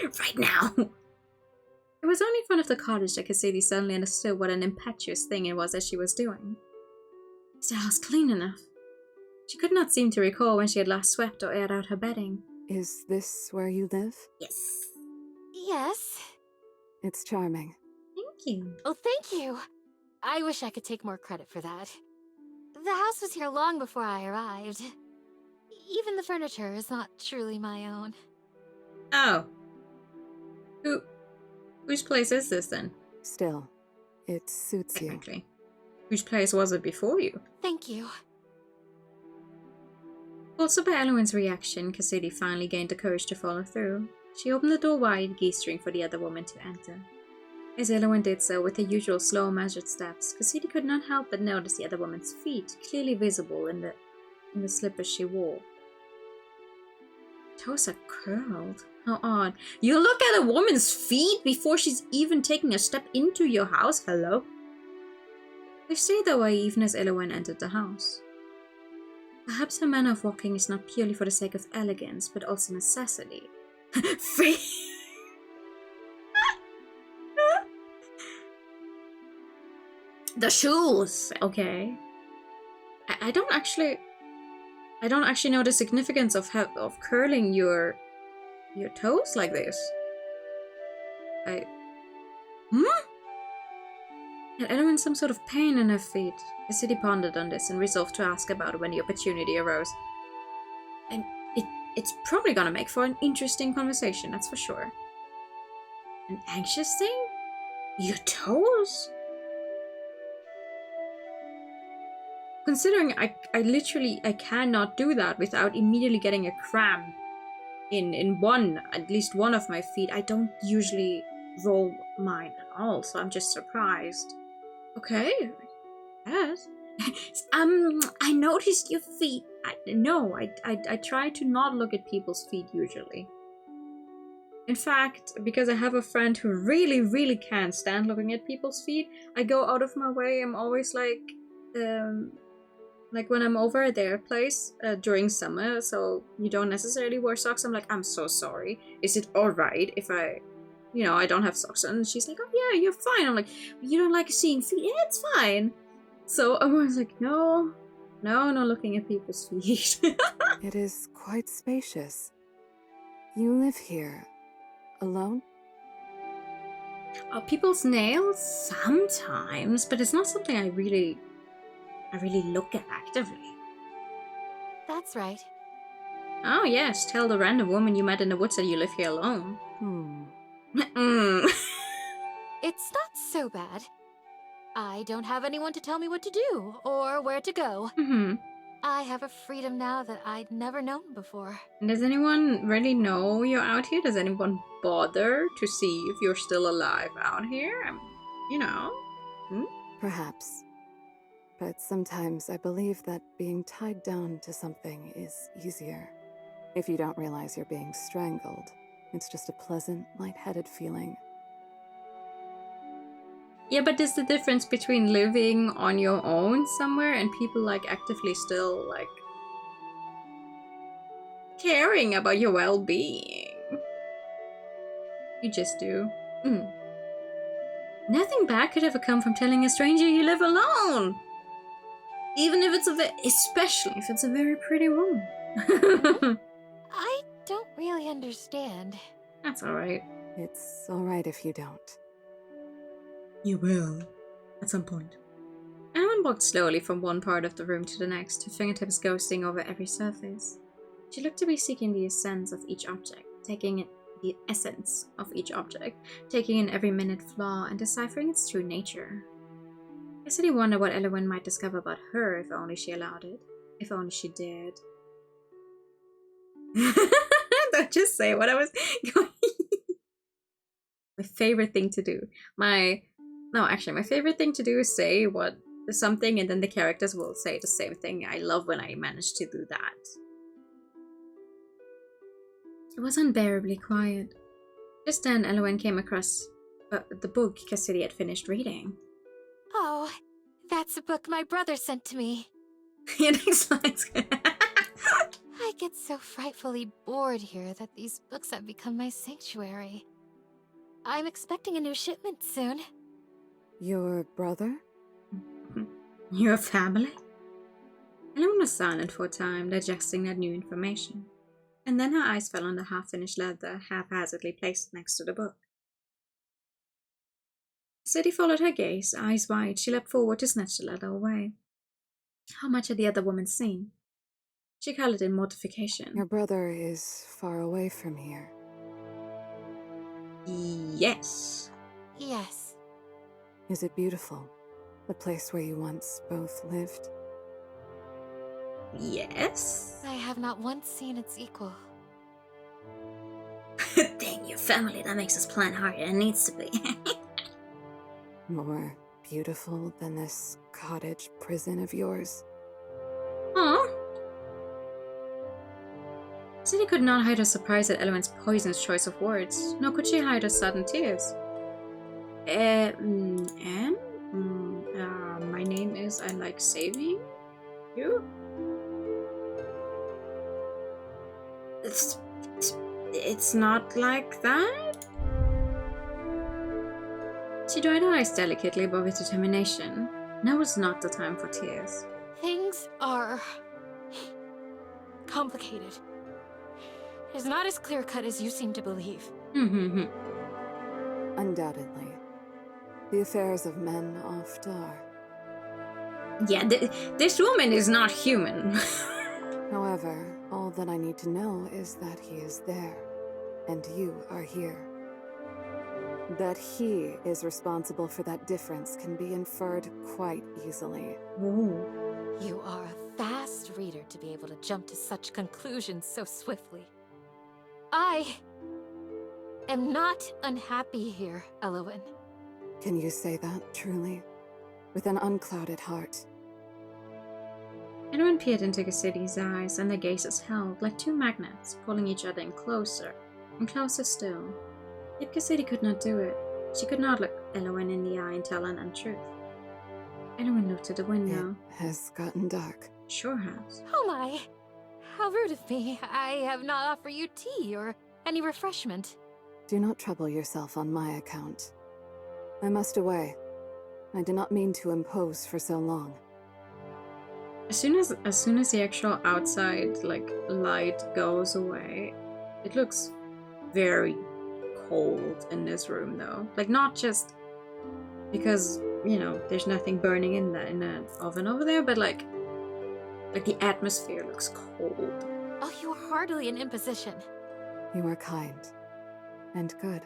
Speaker 1: right now. It was only in front of the cottage that Cassidy suddenly understood what an impetuous thing it was that she was doing. Is the house clean enough? She could not seem to recall when she had last swept or aired out her bedding.
Speaker 3: Is this where you live?
Speaker 1: Yes.
Speaker 4: Yes.
Speaker 3: It's charming.
Speaker 1: Thank you.
Speaker 4: Oh, thank you. I wish I could take more credit for that. The house was here long before I arrived. Even the furniture is not truly my own.
Speaker 1: Oh. Whose place is this then?
Speaker 3: Still, it suits you.
Speaker 1: Technically. Whose place was it before you?
Speaker 4: Thank you.
Speaker 1: Also by Elowen's reaction, Cassidy finally gained the courage to follow through. She opened the door wide, gesturing for the other woman to enter. As Elowen did so with the usual slow, measured steps, Cassidy could not help but notice the other woman's feet, clearly visible in the slippers she wore. Toes are curled. How odd. You look at a woman's feet before she's even taking a step into your house? Hello? They stayed that way even as Elowen entered the house. Perhaps her manner of walking is not purely for the sake of elegance, but also necessity. The shoes! Okay. I don't actually know the significance of curling your toes like this. Had Elowen some sort of pain in her feet? Cassidy pondered on this and resolved to ask about it when the opportunity arose. And it's probably gonna make for an interesting conversation, that's for sure. An anxious thing? Your toes? Considering I literally cannot do that without immediately getting a cramp in at least one of my feet. I don't usually roll mine at all, so I'm just surprised. Okay. Yes. I noticed your feet. I try to not look at people's feet usually. In fact, because I have a friend who really, really can't stand looking at people's feet, I go out of my way. I'm always like when I'm over at their place during summer, so you don't necessarily wear socks, I'm like, I'm so sorry. Is it alright if I don't have socks on? And she's like, oh yeah, you're fine. I'm like, you don't like seeing feet? Yeah, it's fine. So I'm always like, no looking at people's feet.
Speaker 3: It is quite spacious. You live here alone?
Speaker 1: People's nails? Sometimes, but it's not something I really look at actively.
Speaker 4: That's right.
Speaker 1: Oh yes, tell the random woman you met in the woods that you live here alone.
Speaker 4: It's not so bad. I don't have anyone to tell me what to do or where to go. I have a freedom now that I'd never known before.
Speaker 1: Does anyone really know you're out here? Does anyone bother to see if you're still alive out here?
Speaker 3: Perhaps. But sometimes I believe that being tied down to something is easier. If you don't realize you're being strangled, it's just a pleasant, lightheaded feeling.
Speaker 1: Yeah, but there's the difference between living on your own somewhere and people actively still caring about your well-being. You just do. Nothing bad could ever come from telling a stranger you live alone. Even if especially if it's a very pretty woman.
Speaker 4: I don't really understand.
Speaker 1: That's alright.
Speaker 3: It's alright if you don't.
Speaker 1: You will. at some point. Eowyn walked slowly from one part of the room to the next, her fingertips ghosting over every surface. She looked to be seeking the essence of each object, taking in every minute flaw and deciphering its true nature. Cassidy wondered what Eowyn might discover about her if only she allowed it, if only she dared. Don't just say what I was going. My favorite thing to do. My favorite thing to do is say something and then the characters will say the same thing. I love when I manage to do that. It was unbearably quiet. Just then, Eowyn came across the book Cassidy had finished reading.
Speaker 4: Oh, that's a book my brother sent to me.
Speaker 1: It explains.
Speaker 4: I get so frightfully bored here that these books have become my sanctuary. I'm expecting a new shipment soon.
Speaker 3: Your brother?
Speaker 1: Your family? Eowyn was silent for a time, digesting that new information. And then her eyes fell on the half-finished leather haphazardly placed next to the book. Cassidy followed her gaze, eyes wide. She leapt forward to snatch the leather away. How much had the other woman seen? She colored in mortification.
Speaker 3: Your brother is far away from here.
Speaker 1: Yes.
Speaker 4: Yes.
Speaker 3: Is it beautiful? The place where you once both lived?
Speaker 1: Yes.
Speaker 4: I have not once seen its equal.
Speaker 2: Dang, your family, that makes us plan harder than it needs to be.
Speaker 3: More beautiful than this cottage prison of yours?
Speaker 1: Huh? Cassidy could not hide her surprise at Eowyn's poisonous choice of words, nor could she hide her sudden tears. My name is I like saving you? It's not like that? She dried her eyes delicately, but with determination. Now was not the time for tears.
Speaker 4: Things are complicated. It's not as clear-cut as you seem to believe.
Speaker 3: Undoubtedly. The affairs of men oft are.
Speaker 1: Yeah, this woman is not human.
Speaker 3: However, all that I need to know is that he is there, and you are here. That he is responsible for that difference can be inferred quite easily.
Speaker 1: Ooh.
Speaker 4: You are a fast reader to be able to jump to such conclusions so swiftly. I am not unhappy here, Eowyn.
Speaker 3: Can you say that, truly? With an unclouded heart?
Speaker 1: Eowyn peered into Cassidy's eyes, and their gazes held like two magnets, pulling each other in closer, and closer still. Yet Cassidy could not do it. She could not look Eowyn in the eye and tell an untruth. Eowyn looked at the window.
Speaker 3: It has gotten dark.
Speaker 1: Sure has.
Speaker 4: Oh my! How rude of me. I have not offered you tea or any refreshment.
Speaker 3: Do not trouble yourself on my account. I must away. I did not mean to impose for so long.
Speaker 1: As soon as the actual outside light goes away, it looks very cold in this room though. Like, not just because, you know, there's nothing burning in the oven over there, but like the atmosphere looks cold.
Speaker 4: Oh, you are hardly an imposition.
Speaker 3: You are kind. And good.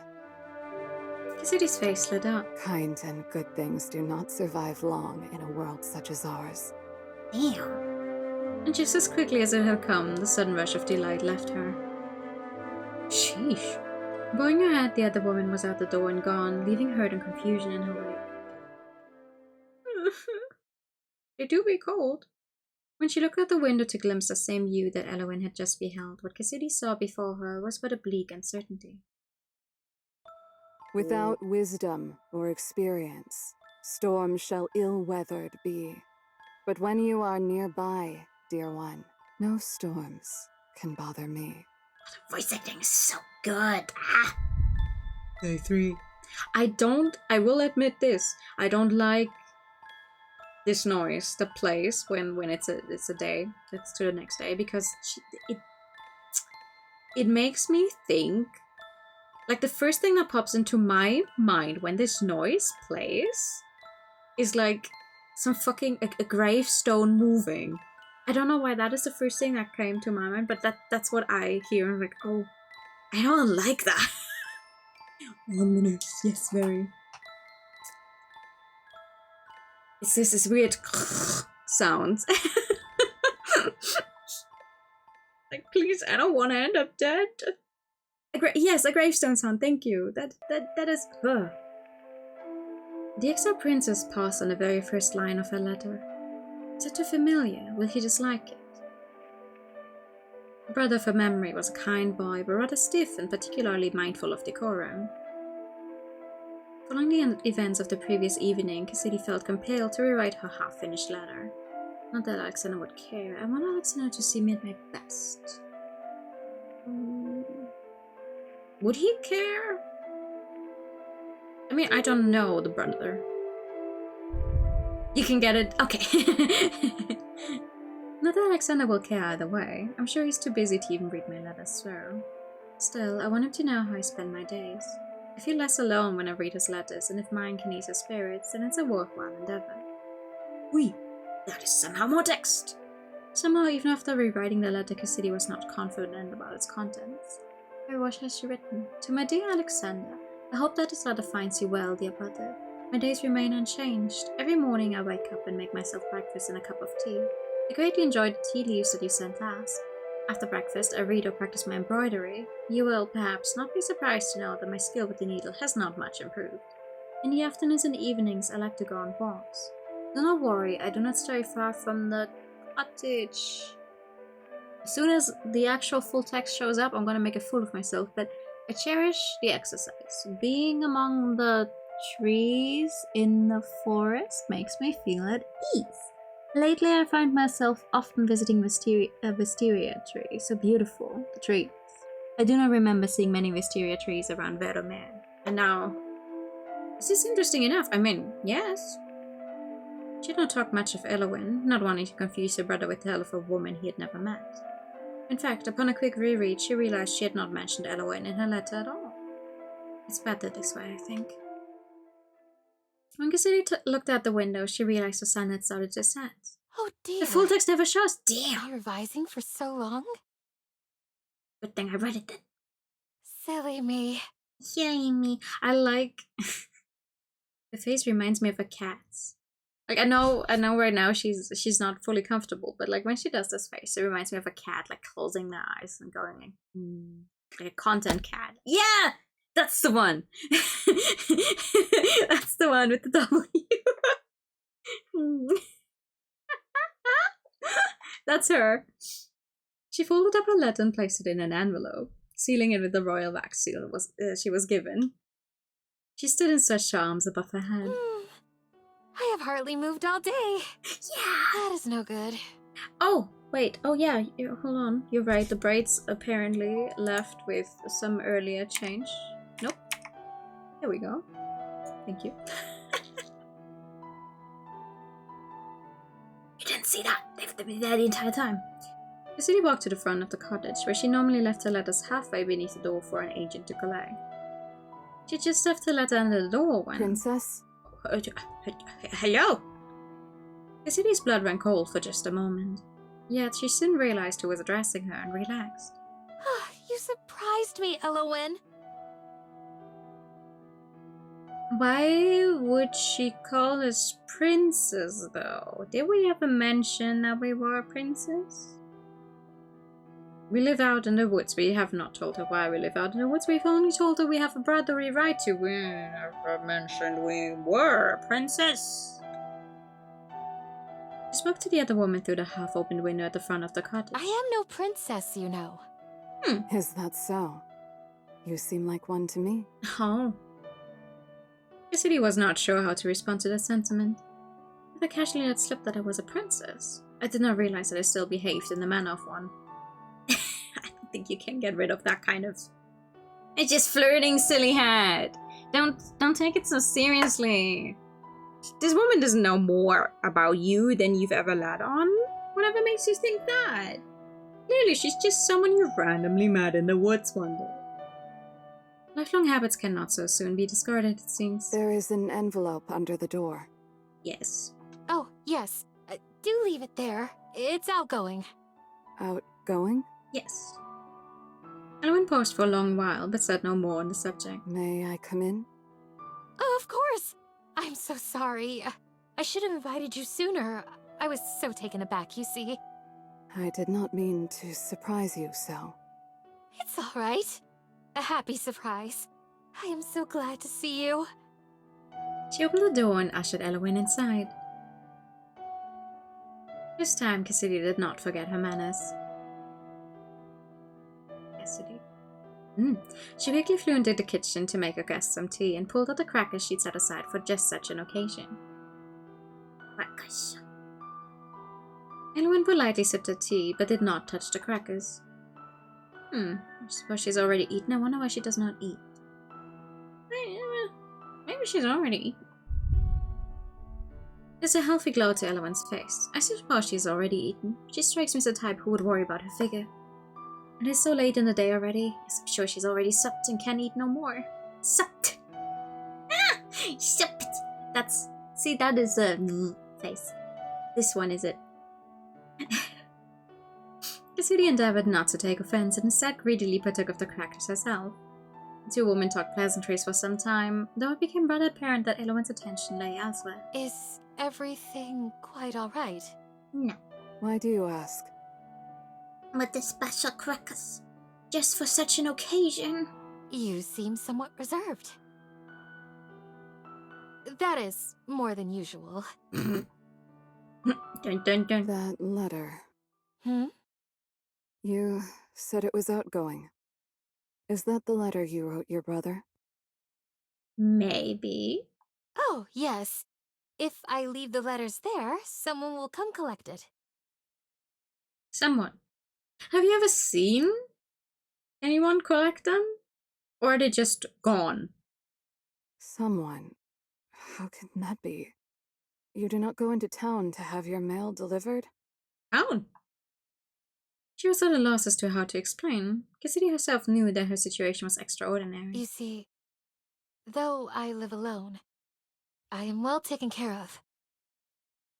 Speaker 1: Cassidy's face lit up.
Speaker 3: Kind and good things do not survive long in a world such as ours.
Speaker 2: Damn.
Speaker 1: And just as quickly as it had come, the sudden rush of delight left her. Sheesh. Bowing her head, the other woman was out the door and gone, leaving hurt and confusion in her wake. They do be cold. When she looked out the window to glimpse the same view that Eowyn had just beheld, what Cassidy saw before her was but a bleak uncertainty.
Speaker 3: Without wisdom or experience, storms shall ill-weathered be. But when you are nearby, dear one, no storms can bother me.
Speaker 2: Voice acting is so good. Ah.
Speaker 1: Day 3. I will admit this. I don't like this noise that plays when it's a day. It's to the next day, because it makes me think. Like, the first thing that pops into my mind when this noise plays is like some fucking a gravestone moving. I don't know why that is the first thing that came to my mind, but that's what I hear. I'm like, oh, I don't like that. Ominous, yes, very. It's this weird sounds. Like, please, I don't want to end up dead. Yes, a gravestone sound. Thank you. That is. Ugh. The exiled princess paused on the very first line of her letter. Is it too familiar? Will he dislike it? Her brother for memory was a kind boy, but rather stiff and particularly mindful of decorum. Following the events of the previous evening, Cassidy felt compelled to rewrite her half-finished letter. Not that Alexander would care. I want Alexander to see me at my best. Would he care? I mean, I don't know the brother. You can get it. Okay. Not that Alexander will care either way. I'm sure he's too busy to even read my letters through. Still, I want him to know how I spend my days. I feel less alone when I read his letters, and if mine can ease his spirits, then it's a worthwhile endeavor. Oui, that is somehow more text. Somehow, even after rewriting the letter, Cassidy was not confident about its contents. What has she written? To my dear Alexander, I hope that this letter finds you well, dear brother. My days remain unchanged. Every morning I wake up and make myself breakfast and a cup of tea. I greatly enjoyed the tea leaves that you sent last. After breakfast, I read or practice my embroidery. You will perhaps not be surprised to know that my skill with the needle has not much improved. In the afternoons and evenings, I like to go on walks. Do not worry, I do not stray far from the cottage. As soon as the actual full text shows up, I'm gonna make a fool of myself, but I cherish the exercise. Being among the trees in the forest makes me feel at ease. Lately, I find myself often visiting wisteria tree, so beautiful, the trees. I do not remember seeing many wisteria trees around Veromere. And now, this is interesting enough. I mean, yes. She did not talk much of Elowyn, not wanting to confuse her brother with the tale of a woman he had never met. In fact, upon a quick reread, she realized she had not mentioned Elowyn in her letter at all. It's better this way, I think. When Cassidy looked out the window, she realized the sun had started to set.
Speaker 4: Oh dear.
Speaker 1: The full text never shows. Damn!
Speaker 4: Are you revising for so long?
Speaker 1: Good thing I read it then.
Speaker 4: Silly me.
Speaker 2: Silly me.
Speaker 1: I like... The face reminds me of a cat's. Like, I know right now she's not fully comfortable, but like when she does this face, it reminds me of a cat, like closing their eyes and going like a content cat. Yeah! That's the one! That's the one with the W. That's her. She folded up her letter and placed it in an envelope, sealing it with the royal wax seal she was given. She stood and stretched her arms above her head.
Speaker 4: I have hardly moved all day.
Speaker 1: Yeah!
Speaker 4: That is no good.
Speaker 1: Oh, wait. Oh, yeah. Hold on. You're right. The braids apparently left with some earlier change. Nope. There we go. Thank you. You didn't see that. They've been there the entire time. Cassidy walked to the front of the cottage, where she normally left her letters halfway beneath the door for an agent to collect. She just left the letter under the door when...
Speaker 3: Princess?
Speaker 1: Hello? Cassidy's blood ran cold for just a moment. Yet she soon realized who was addressing her and relaxed.
Speaker 4: You surprised me, Elowyn.
Speaker 1: Why would she call us princess, though? Did we ever mention that we were a princess? We live out in the woods. We have not told her why we live out in the woods. We've only told her we have a brotherly right to. We never mentioned we were a princess. She spoke to the other woman through the half-opened window at the front of the cottage.
Speaker 4: I am no princess, you know.
Speaker 3: Is that so? You seem like one to me.
Speaker 1: Oh. Cassidy was not sure how to respond to that sentiment. If I casually let slip that I was a princess, I did not realize that I still behaved in the manner of one. I don't think you can get rid of that kind of... It's just flirting, silly hat. Don't take it so seriously. This woman doesn't know more about you than you've ever let on. Whatever makes you think that? Clearly, she's just someone you randomly met in the woods one day. Lifelong habits cannot so soon be discarded, it seems.
Speaker 3: There is an envelope under the door.
Speaker 1: Yes.
Speaker 4: Oh, yes. Do leave it there. It's outgoing.
Speaker 3: Outgoing?
Speaker 1: Yes. Elowen paused for a long while, but said no more on the subject.
Speaker 3: May I come in?
Speaker 4: Oh, of course! I'm so sorry. I should have invited you sooner. I was so taken aback, you see.
Speaker 3: I did not mean to surprise you so.
Speaker 4: It's all right. A happy surprise. I am so glad to see you.
Speaker 1: She opened the door and ushered Elowen inside. This time, Cassidy did not forget her manners. Cassidy? She quickly flew into the kitchen to make her guests some tea and pulled out the crackers she'd set aside for just such an occasion. Crackers. Elowen politely sipped her tea, but did not touch the crackers. I suppose she's already eaten. I wonder why she does not eat. Maybe she's already eaten. There's a healthy glow to Elowen's face. I suppose she's already eaten. She strikes me as the type who would worry about her figure. It is so late in the day already. I'm sure she's already supped and can't eat no more. Supped! Ah! Supped! See, that is a face. This one is it. Cassidy endeavored not to take offense and instead greedily partook of the crackers herself. The two women talked pleasantries for some time, though it became rather apparent that Elowen's attention lay elsewhere.
Speaker 4: Is everything quite all right?
Speaker 2: No.
Speaker 3: Why do you ask?
Speaker 2: With the special crackers. Just for such an occasion.
Speaker 4: You seem somewhat reserved. That is more than usual.
Speaker 1: Dun dun dun.
Speaker 3: That letter. You said it was outgoing. Is that the letter you wrote your brother?
Speaker 1: Maybe.
Speaker 4: Oh, yes. If I leave the letters there, someone will come collect it.
Speaker 1: Someone. Have you ever seen anyone collect them? Or are they just gone?
Speaker 3: Someone. How can that be? You do not go into town to have your mail delivered?
Speaker 1: Town? She was at a loss as to how to explain. Cassidy herself knew that her situation was extraordinary.
Speaker 4: You see, though I live alone, I am well taken care of.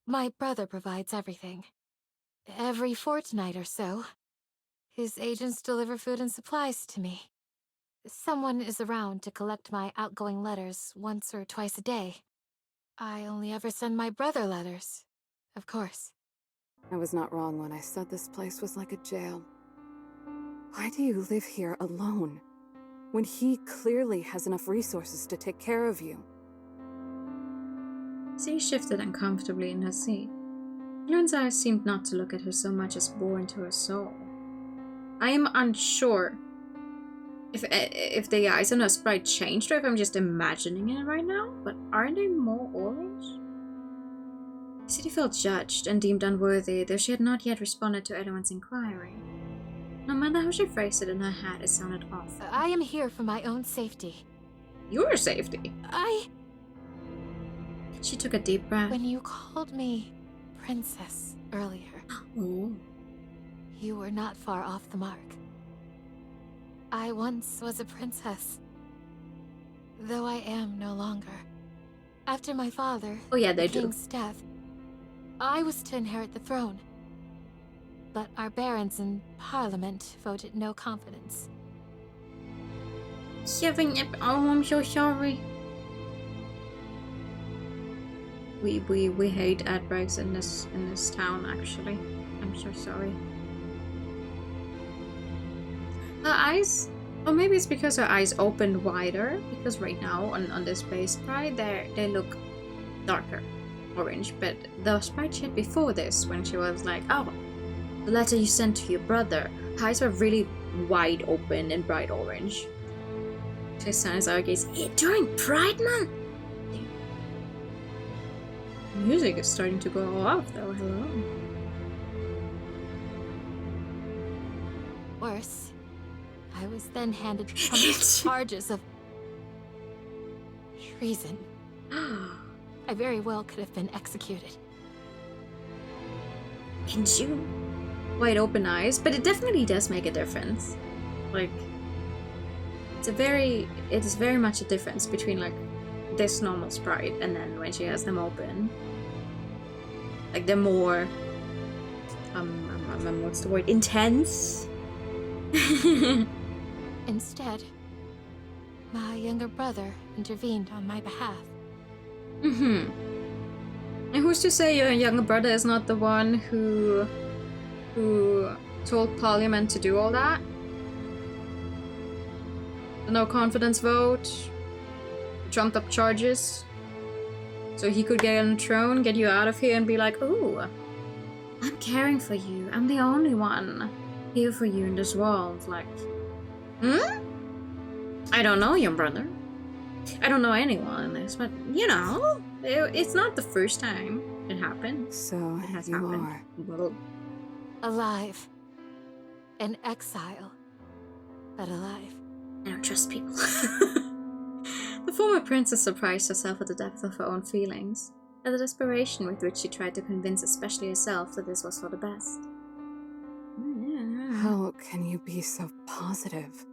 Speaker 4: My brother provides everything. Every fortnight or so, his agents deliver food and supplies to me. Someone is around to collect my outgoing letters once or twice a day. I only ever send my brother letters, of course.
Speaker 3: I was not wrong when I said this place was like a jail. Why do you live here alone, when he clearly has enough resources to take care of you?
Speaker 1: She shifted uncomfortably in her seat. Elowen's eyes seemed not to look at her so much as bore into her soul. I am unsure if the eyes on her sprite changed or if I'm just imagining it right now, but aren't they more orange? Cassidy felt judged and deemed unworthy, though she had not yet responded to Elowen's inquiry. No matter how she phrased it in her head, it sounded off.
Speaker 4: I am here for my own safety.
Speaker 1: Your safety? She took a deep breath.
Speaker 4: When you called me Princess earlier,
Speaker 1: Oh.
Speaker 4: you were not far off the mark. I once was a princess, though I am no longer. After my father,
Speaker 1: They
Speaker 4: the
Speaker 1: do.
Speaker 4: king's death, I was to inherit the throne. But our barons in Parliament voted no confidence.
Speaker 1: Oh, I'm so sorry. We hate outbreaks in this town, actually. I'm so sorry. Her eyes, or maybe it's because her eyes opened wider, because right now on this base sprite they look darker orange, but the sprite she had before this, when she was like, oh, the letter you sent to your brother, her eyes were really wide open and bright orange. She sounds like it's during Pride Month. Music is starting to go off though, hello.
Speaker 4: Worse, I was then handed some charges of treason. I very well could have been executed.
Speaker 1: In June. Wide open eyes, but it definitely does make a difference. Like, it is very much a difference between like this normal sprite and then when she has them open. Like they're more what's the word? Intense.
Speaker 4: Instead, my younger brother intervened on my behalf.
Speaker 1: And who's to say your younger brother is not the one who told Parliament to do all that? The no confidence vote, trumped up charges, so he could get on the throne, get you out of here, and be like, "Ooh, I'm caring for you. I'm the only one here for you in this world." Like, I don't know, young brother. I don't know anyone in this, but you know, it's not the first time it happened.
Speaker 3: So
Speaker 1: It has
Speaker 3: you
Speaker 1: happened.
Speaker 3: are.
Speaker 1: Well,
Speaker 4: Alive. In exile. But alive.
Speaker 1: I don't trust people. The former princess surprised herself at the depth of her own feelings, at the desperation with which she tried to convince especially herself that this was for the best.
Speaker 3: How can you be so positive?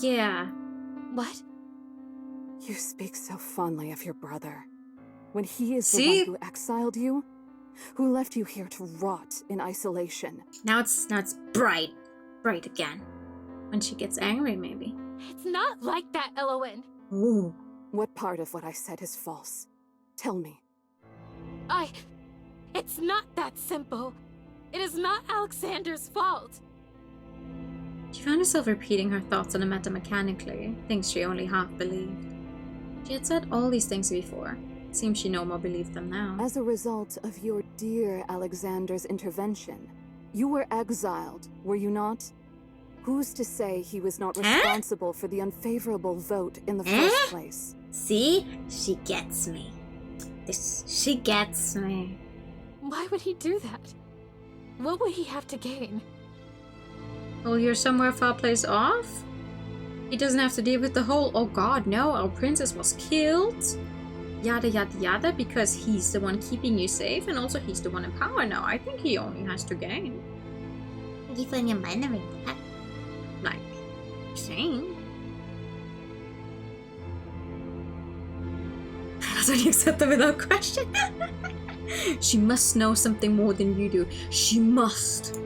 Speaker 1: Yeah.
Speaker 4: What?
Speaker 3: You speak so fondly of your brother, when he is
Speaker 1: See?
Speaker 3: the one who exiled you, who left you here to rot in isolation.
Speaker 1: Now it's bright again. When she gets angry, maybe.
Speaker 4: It's not like that, Elowen.
Speaker 1: Ooh.
Speaker 3: What part of what I said is false? Tell me.
Speaker 4: It's not that simple. It is not Alexander's fault.
Speaker 1: She found herself repeating her thoughts on the matter mechanically, things she only half believed. She had said all these things before. It seems she no more believed them now.
Speaker 3: As a result of your dear Alexander's intervention, you were exiled, were you not? Who's to say he was not responsible for the unfavorable vote in the first place?
Speaker 1: See? She gets me. She gets me.
Speaker 4: Why would he do that? What would he have to gain?
Speaker 1: Well, you're somewhere far place off? He doesn't have to deal with the whole, oh god, no, our princess was killed. Yada yada yada, because he's the one keeping you safe and also he's the one in power now. I think he only has to gain.
Speaker 2: Given your mind that.
Speaker 1: Like, saying. That's when you accept them without question. She must know something more than you do. She must.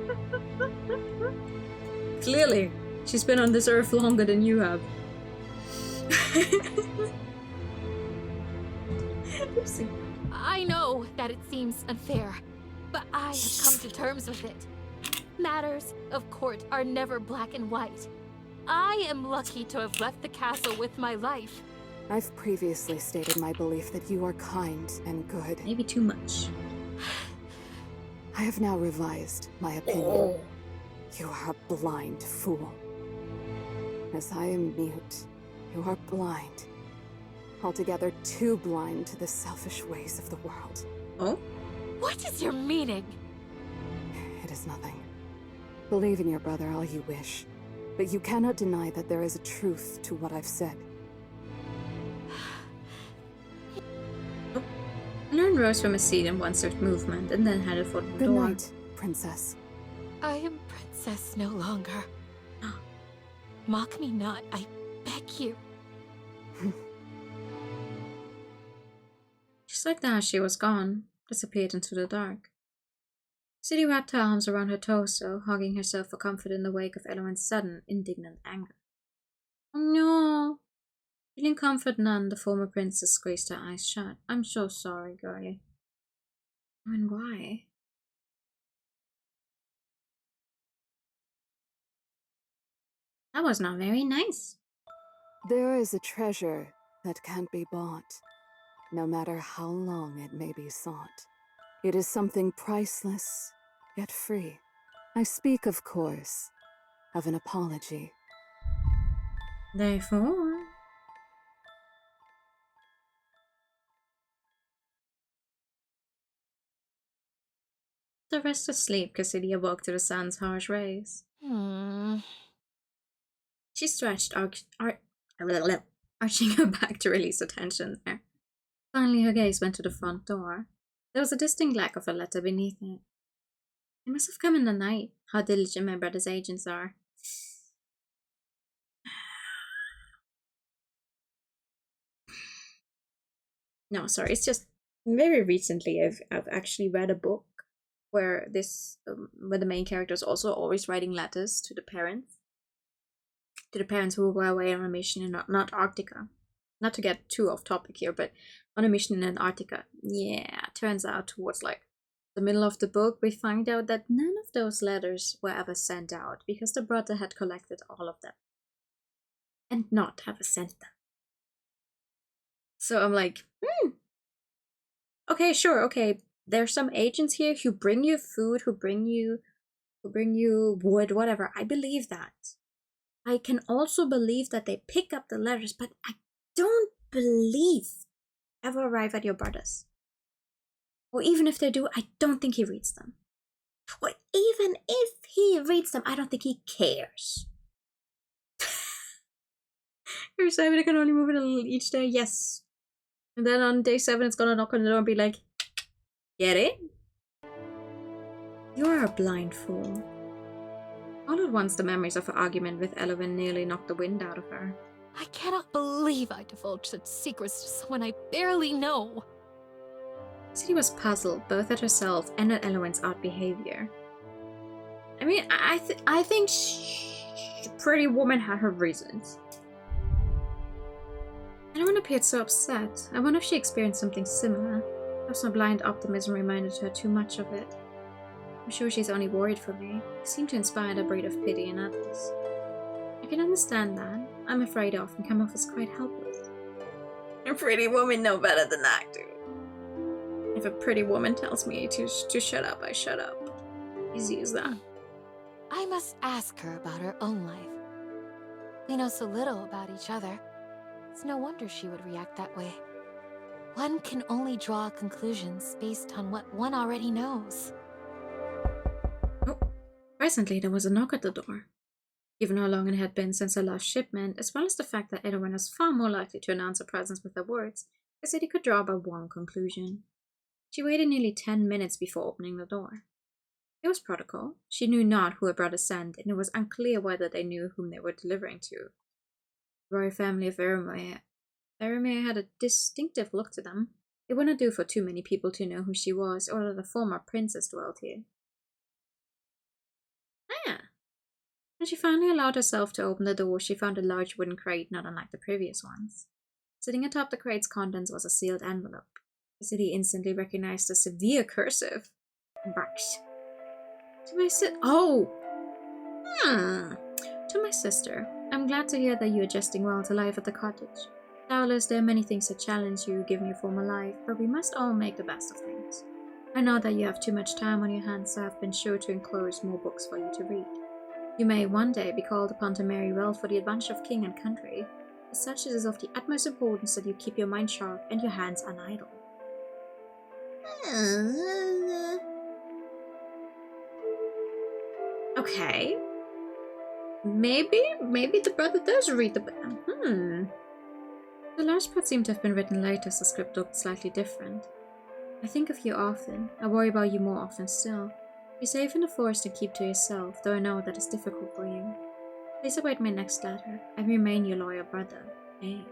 Speaker 1: Clearly, she's been on this earth longer than you have. Oopsie.
Speaker 4: I know that it seems unfair, but I have come to terms with it. Matters of court are never black and white. I am lucky to have left the castle with my life.
Speaker 3: I've previously stated my belief that you are kind and good.
Speaker 1: Maybe too much.
Speaker 3: I have now revised my opinion. You are a blind fool. As I am mute, you are blind. Altogether too blind to the selfish ways of the world.
Speaker 1: Oh?
Speaker 4: What is your meaning?
Speaker 3: It is nothing. Believe in your brother all you wish, but you cannot deny that there is a truth to what I've said.
Speaker 1: Nern rose from his seat in one swift movement and then headed for the
Speaker 3: Good
Speaker 1: door.
Speaker 3: night, princess.
Speaker 4: I am princess no longer. Mock me not, I beg you.
Speaker 1: Just like that, she was gone, disappeared into the dark. City wrapped her arms around her torso, hugging herself for comfort in the wake of Elowen's sudden, indignant anger. Oh no! Feeling comfort none, the former princess squeezed her eyes shut. I'm so sorry, girlie. And why? That was not very nice.
Speaker 3: There is a treasure that can't be bought, no matter how long it may be sought. It is something priceless, yet free. I speak, of course, of an apology.
Speaker 1: Therefore... The rest asleep, Cassidy awoke to the sun's harsh rays. She stretched, arching her back to release the tension there. Finally, her gaze went to the front door. There was a distinct lack of a letter beneath it. It must have come in the night. How diligent my brother's agents are. No, sorry, it's just very recently I've actually read a book where where the main character is also always writing letters to the parents who were away on a mission in not Arctica. Not to get too off topic here, but on a mission in Antarctica. Yeah, turns out towards like the middle of the book, we find out that none of those letters were ever sent out because the brother had collected all of them and not ever sent them. So I'm like, okay, sure, okay. There's some agents here who bring you food, who bring you wood, whatever. I believe that. I can also believe that they pick up the letters, but I don't believe ever arrive at your brother's. Or even if they do, I don't think he reads them. Or even if he reads them, I don't think he cares. You're saying I can only move it a little each day? Yes. And then on day 7, it's gonna knock on the door and be like, get it? You're a blind fool. All at once, the memories of her argument with Elwyn nearly knocked the wind out of her.
Speaker 4: I cannot believe I divulged such secrets to someone I barely know.
Speaker 1: City was puzzled both at herself and at Elwyn's odd behavior. I mean, I think the pretty woman had her reasons. Elwyn appeared so upset. I wonder if she experienced something similar. Perhaps my blind optimism reminded her too much of it. I'm sure she's only worried for me. It seemed to inspire a breed of pity in others. I can understand that. I'm afraid I often come off as quite helpless. A pretty woman know better than I do. If a pretty woman tells me to shut up, I shut up. Easy as that.
Speaker 4: I must ask her about her own life. We know so little about each other. It's no wonder she would react that way. One can only draw conclusions based on what one already knows.
Speaker 1: Oh, presently there was a knock at the door. Given how long it had been since her last shipment, as well as the fact that Elwyn was far more likely to announce her presence with her words, the city could draw but one conclusion. She waited nearly 10 minutes before opening the door. It was protocol. She knew not who her brother sent, and it was unclear whether they knew whom they were delivering to. The royal family of Eremere had a distinctive look to them. It wouldn't do for too many people to know who she was, or that a former princess dwelt here. When she finally allowed herself to open the door, she found a large wooden crate not unlike the previous ones. Sitting atop the crate's contents was a sealed envelope. The city instantly recognized the severe cursive. Barks. To my To my sister. I'm glad to hear that you're adjusting well to life at the cottage. Doubtless there are many things that challenge you given your former life, but we must all make the best of things. I know that you have too much time on your hands, so I've been sure to enclose more books for you to read. You may one day be called upon to marry well for the advantage of king and country. As such, it is of the utmost importance that you keep your mind sharp and your hands unidle. Okay. Maybe the brother does read the book. The large part seemed to have been written later, so the script looked slightly different. I think of you often. I worry about you more often still. Be safe in the forest and keep to yourself, though I know that is difficult for you. Please await my next letter, and remain your loyal brother, A.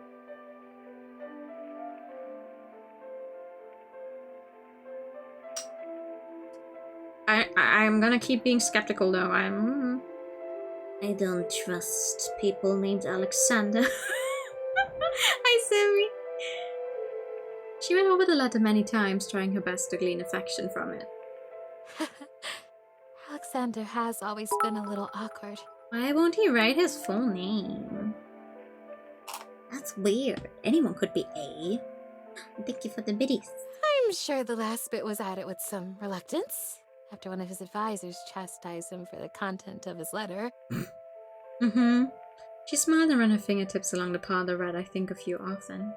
Speaker 1: I'm gonna keep being skeptical though. I don't trust people named Alexander. Hi, Sammy. She went over the letter many times, trying her best to glean affection from it.
Speaker 4: Alexander has always been a little awkward.
Speaker 1: Why won't he write his full name? That's weird. Anyone could be A. Thank you for the biddies.
Speaker 4: I'm sure the last bit was added with some reluctance, after one of his advisors chastised him for the content of his letter.
Speaker 1: She smiled and ran her fingertips along the part that read, I think of you often.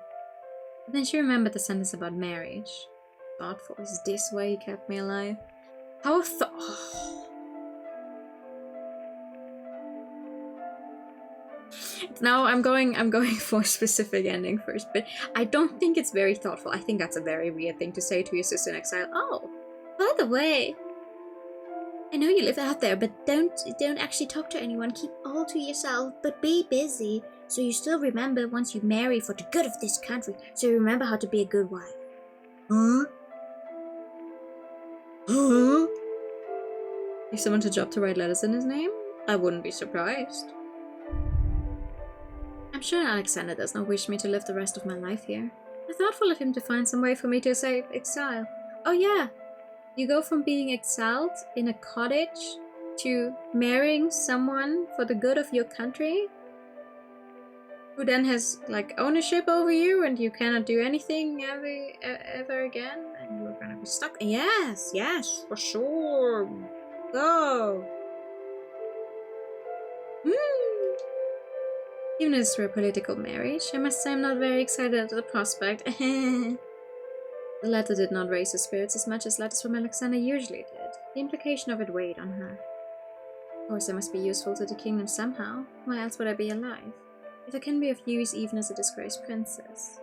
Speaker 1: But then she remembered the sentence about marriage. Thoughtful, is this why he kept me alive? How Now I'm going for a specific ending first, but I don't think it's very thoughtful. I think that's a very weird thing to say to your sister in exile. Oh, by the way, I know you live out there, but don't actually talk to anyone. Keep all to yourself, but be busy, so you still remember once you marry for the good of this country, so you remember how to be a good wife. Huh? Huh? If someone to job to write letters in his name? I wouldn't be surprised. I'm sure Alexander does not wish me to live the rest of my life here. It's thoughtful of him to find some way for me to escape exile. Oh yeah, you go from being exiled in a cottage to marrying someone for the good of your country, who then has like ownership over you and you cannot do anything ever again, and you're gonna be stuck. Yes, for sure. Go. Even if it's for a political marriage, I must say I'm not very excited at the prospect. The letter did not raise her spirits as much as letters from Alexander usually did. The implication of it weighed on her. Of course I must be useful to the kingdom somehow. Why else would I be alive? If I can be of use even as a disgraced princess.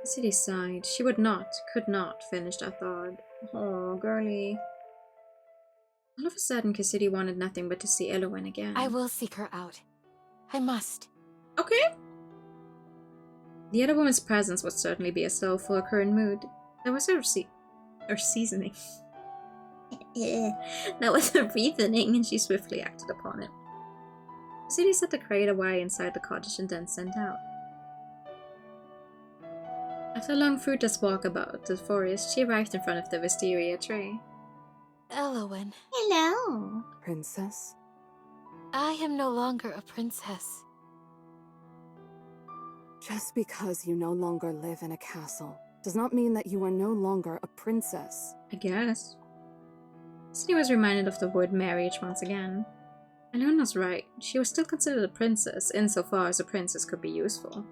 Speaker 1: Cassidy sighed. She could not finish that thought. Oh, girlie. All of a sudden, Cassidy wanted nothing but to see Elowen again.
Speaker 4: I will seek her out. I must.
Speaker 1: Okay. The other woman's presence would certainly be a salve for her current mood. That was her seasoning. That was her reasoning, and she swiftly acted upon it. Cassidy set the crate away inside the cottage and then sent out. After a long fruitless walk about the forest, she arrived in front of the wisteria tree.
Speaker 4: Elowen.
Speaker 2: Hello.
Speaker 3: Princess?
Speaker 4: I am no longer a princess.
Speaker 3: Just because you no longer live in a castle does not mean that you are no longer a princess.
Speaker 1: I guess. Cassidy was reminded of the word marriage once again. Elowen was right. She was still considered a princess, insofar as a princess could be useful.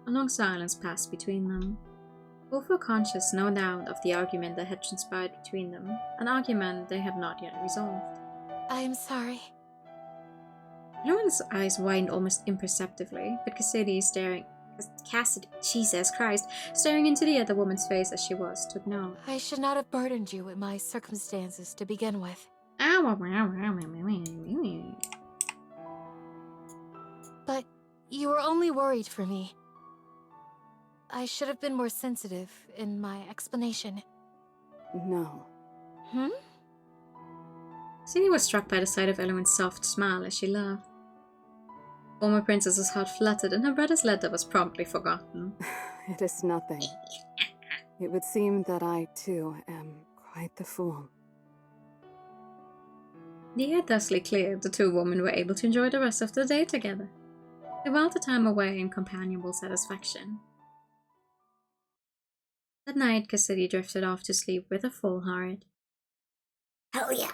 Speaker 1: A long silence passed between them. Both were conscious, no doubt, of the argument that had transpired between them, an argument they had not yet resolved.
Speaker 4: I am sorry.
Speaker 1: Elowen's eyes widened almost imperceptibly, but Cassidy, Jesus Christ, staring into the other woman's face as she was, took note.
Speaker 4: I should not have burdened you with my circumstances to begin with. But you were only worried for me. I should have been more sensitive in my explanation.
Speaker 3: No.
Speaker 1: Cassidy was struck by the sight of Elowen's soft smile as she laughed. Former princess's heart fluttered, and her brother's letter was promptly forgotten.
Speaker 3: It is nothing. It would seem that I, too, am quite the fool.
Speaker 1: The air thusly cleared, the two women were able to enjoy the rest of the day together. They whiled the time away in companionable satisfaction. That night, Cassidy drifted off to sleep with a full heart.
Speaker 2: Hell yeah.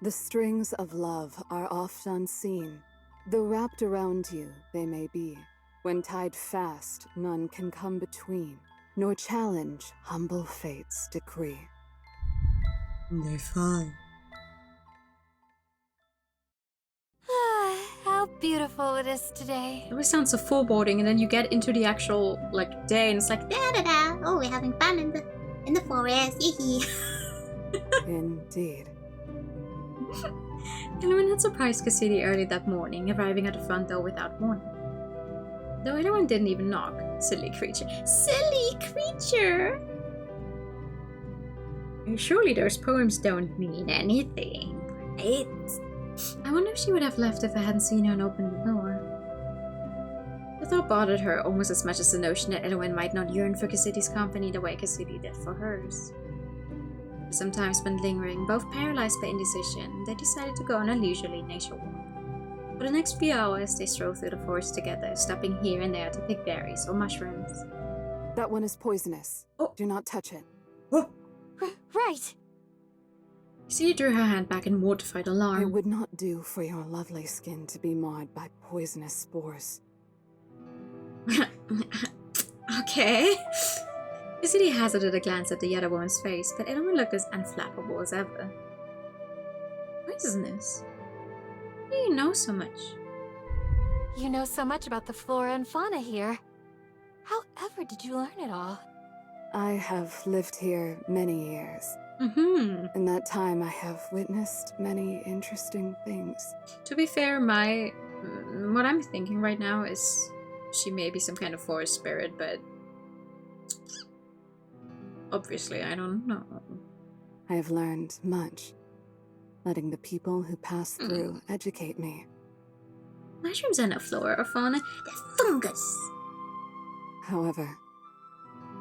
Speaker 3: The strings of love are oft unseen. Though wrapped around you, they may be. When tied fast, none can come between, nor challenge humble fate's decree.
Speaker 1: They're fine.
Speaker 4: How beautiful it is today.
Speaker 1: It always sounds so foreboding, and then you get into the actual day, and it's like,
Speaker 2: Da da da. Oh, we're having fun in the forest. Yee.
Speaker 3: Indeed.
Speaker 1: Elowen had surprised Cassidy early that morning, arriving at the front door without warning. Though Elowen didn't even knock. Silly creature. Silly creature! Surely those poems don't mean anything, right? I wonder if she would have left if I hadn't seen her and opened the door. The thought bothered her almost as much as the notion that Elowen might not yearn for Cassidy's company the way Cassidy did for hers. Some time spent lingering, both paralyzed by indecision, they decided to go on a leisurely nature walk. For the next few hours, they strolled through the forest together, stopping here and there to pick berries or mushrooms.
Speaker 3: That one is poisonous.
Speaker 1: Oh.
Speaker 3: Do not touch it.
Speaker 1: Oh!
Speaker 4: Right.
Speaker 1: Cassidy drew her hand back in mortified alarm.
Speaker 3: It would not do for your lovely skin to be marred by poisonous spores.
Speaker 1: Okay. Cassidy hazarded a glance at the other woman's face, but Elowen looked as unflappable as ever. Poisonous? How do you know so much?
Speaker 4: You know so much about the flora and fauna here. However did you learn it all?
Speaker 3: I have lived here many years. In that time, I have witnessed many interesting things.
Speaker 1: To be fair, what I'm thinking right now is she may be some kind of forest spirit, but Obviously, I don't know.
Speaker 3: I have learned much, letting the people who pass through educate me.
Speaker 1: Mushrooms are no flora or fauna, they're fungus.
Speaker 3: However,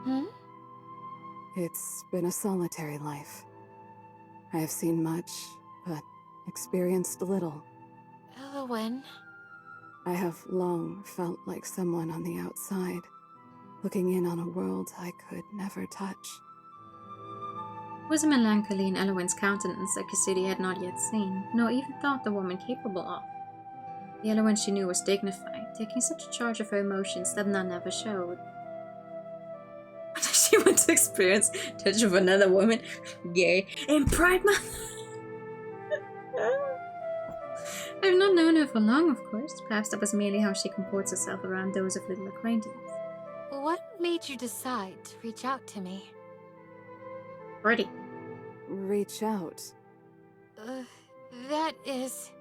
Speaker 4: Hmm?
Speaker 3: it's been a solitary life. I have seen much, but experienced little.
Speaker 4: Elowen.
Speaker 3: I have long felt like someone on the outside, looking in on a world I could never touch.
Speaker 1: There was a melancholy in Elowen's countenance that Cassidy had not yet seen, nor even thought the woman capable of. The Elowen she knew was dignified, taking such charge of her emotions that none ever showed. She wants to experience touch of another woman. Yay. In Pride Month. I've not known her for long, of course. Perhaps that was merely how she comports herself around those of little acquaintance.
Speaker 4: What made you decide to reach out to me?
Speaker 1: Pretty.
Speaker 3: Reach out.
Speaker 4: That is...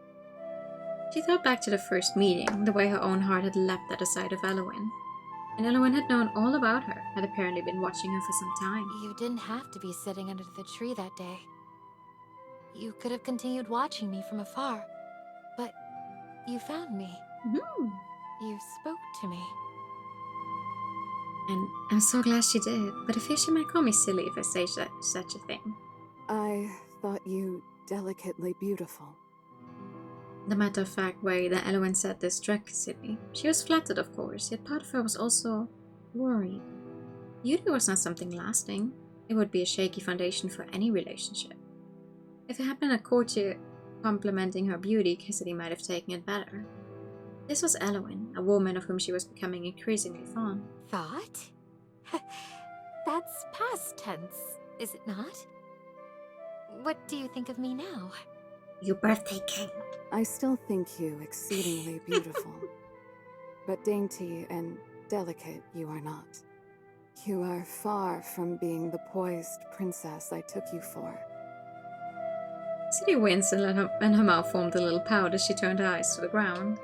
Speaker 1: She thought back to the first meeting, the way her own heart had leapt at the sight of Elowen. And Elowen had known all about her, had apparently been watching her for some time.
Speaker 4: You didn't have to be sitting under the tree that day. You could have continued watching me from afar. But you found me. You spoke to me.
Speaker 1: And I'm so glad she did, but I fear she might call me silly if I say such a thing.
Speaker 3: I thought you delicately beautiful.
Speaker 1: The matter-of-fact way that Elowen said this struck Cassidy. She was flattered, of course, yet part of her was also worried. Beauty was not something lasting. It would be a shaky foundation for any relationship. If it had been a courtier complimenting her beauty, Cassidy might have taken it better. This was Elowen, a woman of whom she was becoming increasingly fond.
Speaker 4: Thought? That's past tense, is it not? What do you think of me now?
Speaker 1: Your birthday cake.
Speaker 3: I still think you exceedingly beautiful. But dainty and delicate you are not. You are far from being the poised princess I took you for.
Speaker 1: Cassidy winced and her mouth formed a little pout as she turned her eyes to the ground.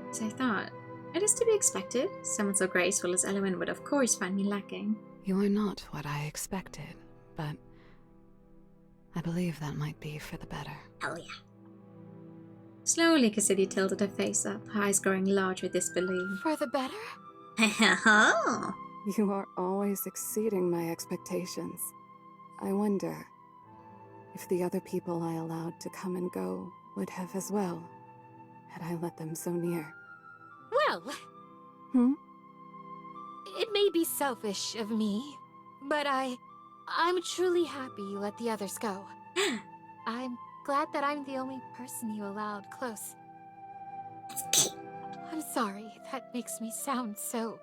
Speaker 1: As I thought, it is to be expected. Someone so graceful as Elowen would of course find me lacking.
Speaker 3: You are not what I expected, but I believe that might be for the better.
Speaker 2: Hell yeah.
Speaker 1: Slowly, Cassidy tilted her face up, her eyes growing large with disbelief.
Speaker 4: For the better?
Speaker 3: You are always exceeding my expectations. I wonder if the other people I allowed to come and go would have as well, had I let them so near.
Speaker 4: Well...
Speaker 3: Hmm?
Speaker 4: It may be selfish of me, but I'm truly happy you let the others go. I'm glad that I'm the only person you allowed close. I'm sorry, that makes me sound so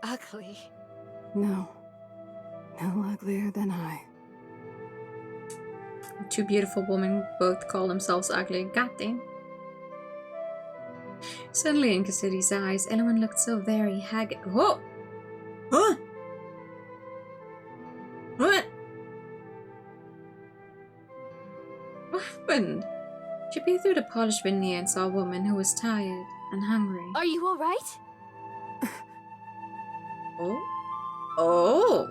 Speaker 4: ugly.
Speaker 3: No. No uglier than I.
Speaker 1: Two beautiful women both call themselves ugly. Goddamn. Suddenly in Cassidy's eyes, Elowen looked so very haggard. Whoa! Huh? What? What happened? She peered through the polished veneer and saw a woman who was tired and hungry.
Speaker 4: Are you alright?
Speaker 1: Oh? Oh!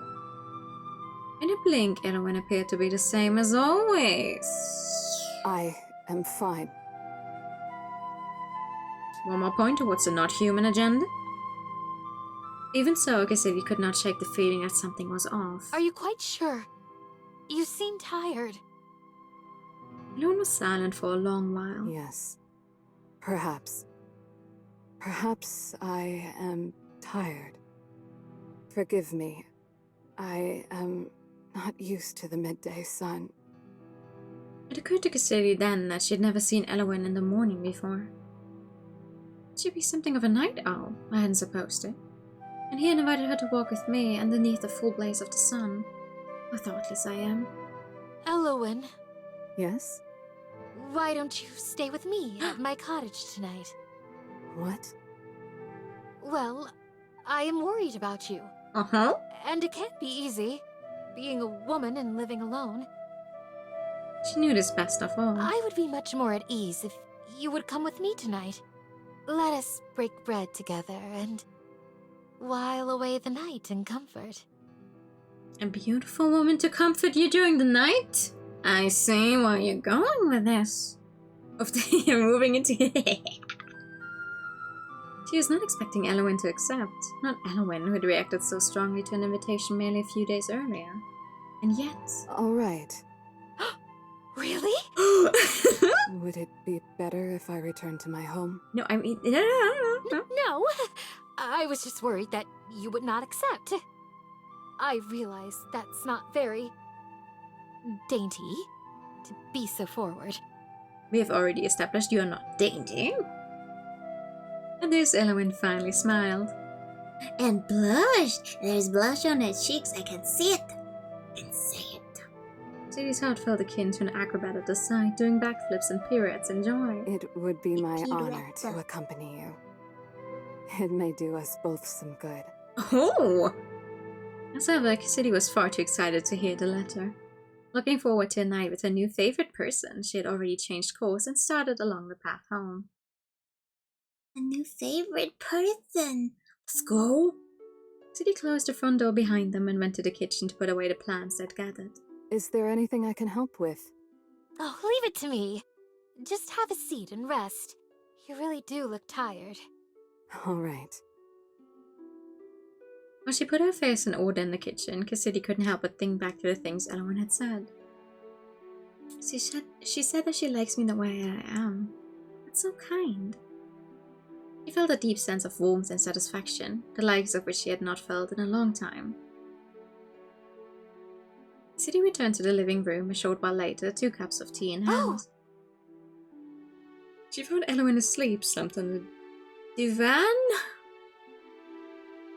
Speaker 1: In a blink, Elowen appeared to be the same as always.
Speaker 3: I am fine.
Speaker 1: One more point towards the not-human agenda? Even so, Cassidy could not shake the feeling that something was off.
Speaker 4: Are you quite sure? You seem tired.
Speaker 1: Elowen was silent for a long while.
Speaker 3: Yes. Perhaps. Perhaps I am tired. Forgive me. I am not used to the midday sun.
Speaker 1: It occurred to Cassidy then that she had never seen Elowen in the morning before. She'd be something of a night owl, I hadn't supposed it. And he had invited her to walk with me underneath the full blaze of the sun. How thoughtless I am.
Speaker 4: Elowen,
Speaker 3: Yes?
Speaker 4: why don't you stay with me at my cottage tonight?
Speaker 3: What?
Speaker 4: Well, I am worried about you.
Speaker 1: Uh-huh.
Speaker 4: And it can't be easy, being a woman and living alone.
Speaker 1: She knew this best of all.
Speaker 4: I would be much more at ease if you would come with me tonight. Let us break bread together and while away the night in comfort.
Speaker 1: A beautiful woman to comfort you during the night? I see where you're going with this. You're moving into... She was not expecting Elwyn to accept. Not Elwyn, who had reacted so strongly to an invitation merely a few days earlier. And yet...
Speaker 3: All right.
Speaker 4: Really?
Speaker 3: Would it be better if I returned to my home?
Speaker 1: No, I mean... No.
Speaker 4: No, I was just worried that you would not accept. I realize that's not very... dainty, to be so forward.
Speaker 1: We have already established you're not dainty. At this, Elwyn finally smiled.
Speaker 2: And blushed. There's blush on her cheeks. I can see it. And say it.
Speaker 1: Sadie's heart felt akin to an acrobat at the side, doing backflips and pirouettes in joy.
Speaker 3: It would be my honor
Speaker 2: Pirouette.
Speaker 3: to accompany you. It may do us both some good.
Speaker 1: Oh! However, Cassidy was far too excited to hear the letter. Looking forward to a night with her new favorite person, she had already changed course and started along the path home.
Speaker 2: A new favorite person.
Speaker 1: Let's go! Cassidy closed the front door behind them and went to the kitchen to put away the plants they'd gathered.
Speaker 3: Is there anything I can help with?
Speaker 4: Oh, leave it to me. Just have a seat and rest. You really do look tired.
Speaker 3: All right.
Speaker 1: When she put her face in order in the kitchen, Cassidy couldn't help but think back to the things Elwyn had said. She said that she likes me the way I am. That's so kind. She felt a deep sense of warmth and satisfaction, the likes of which she had not felt in a long time. Cassidy returned to the living room a short while later, 2 cups of tea in hand. She found Elwyn asleep, slumped on the divan.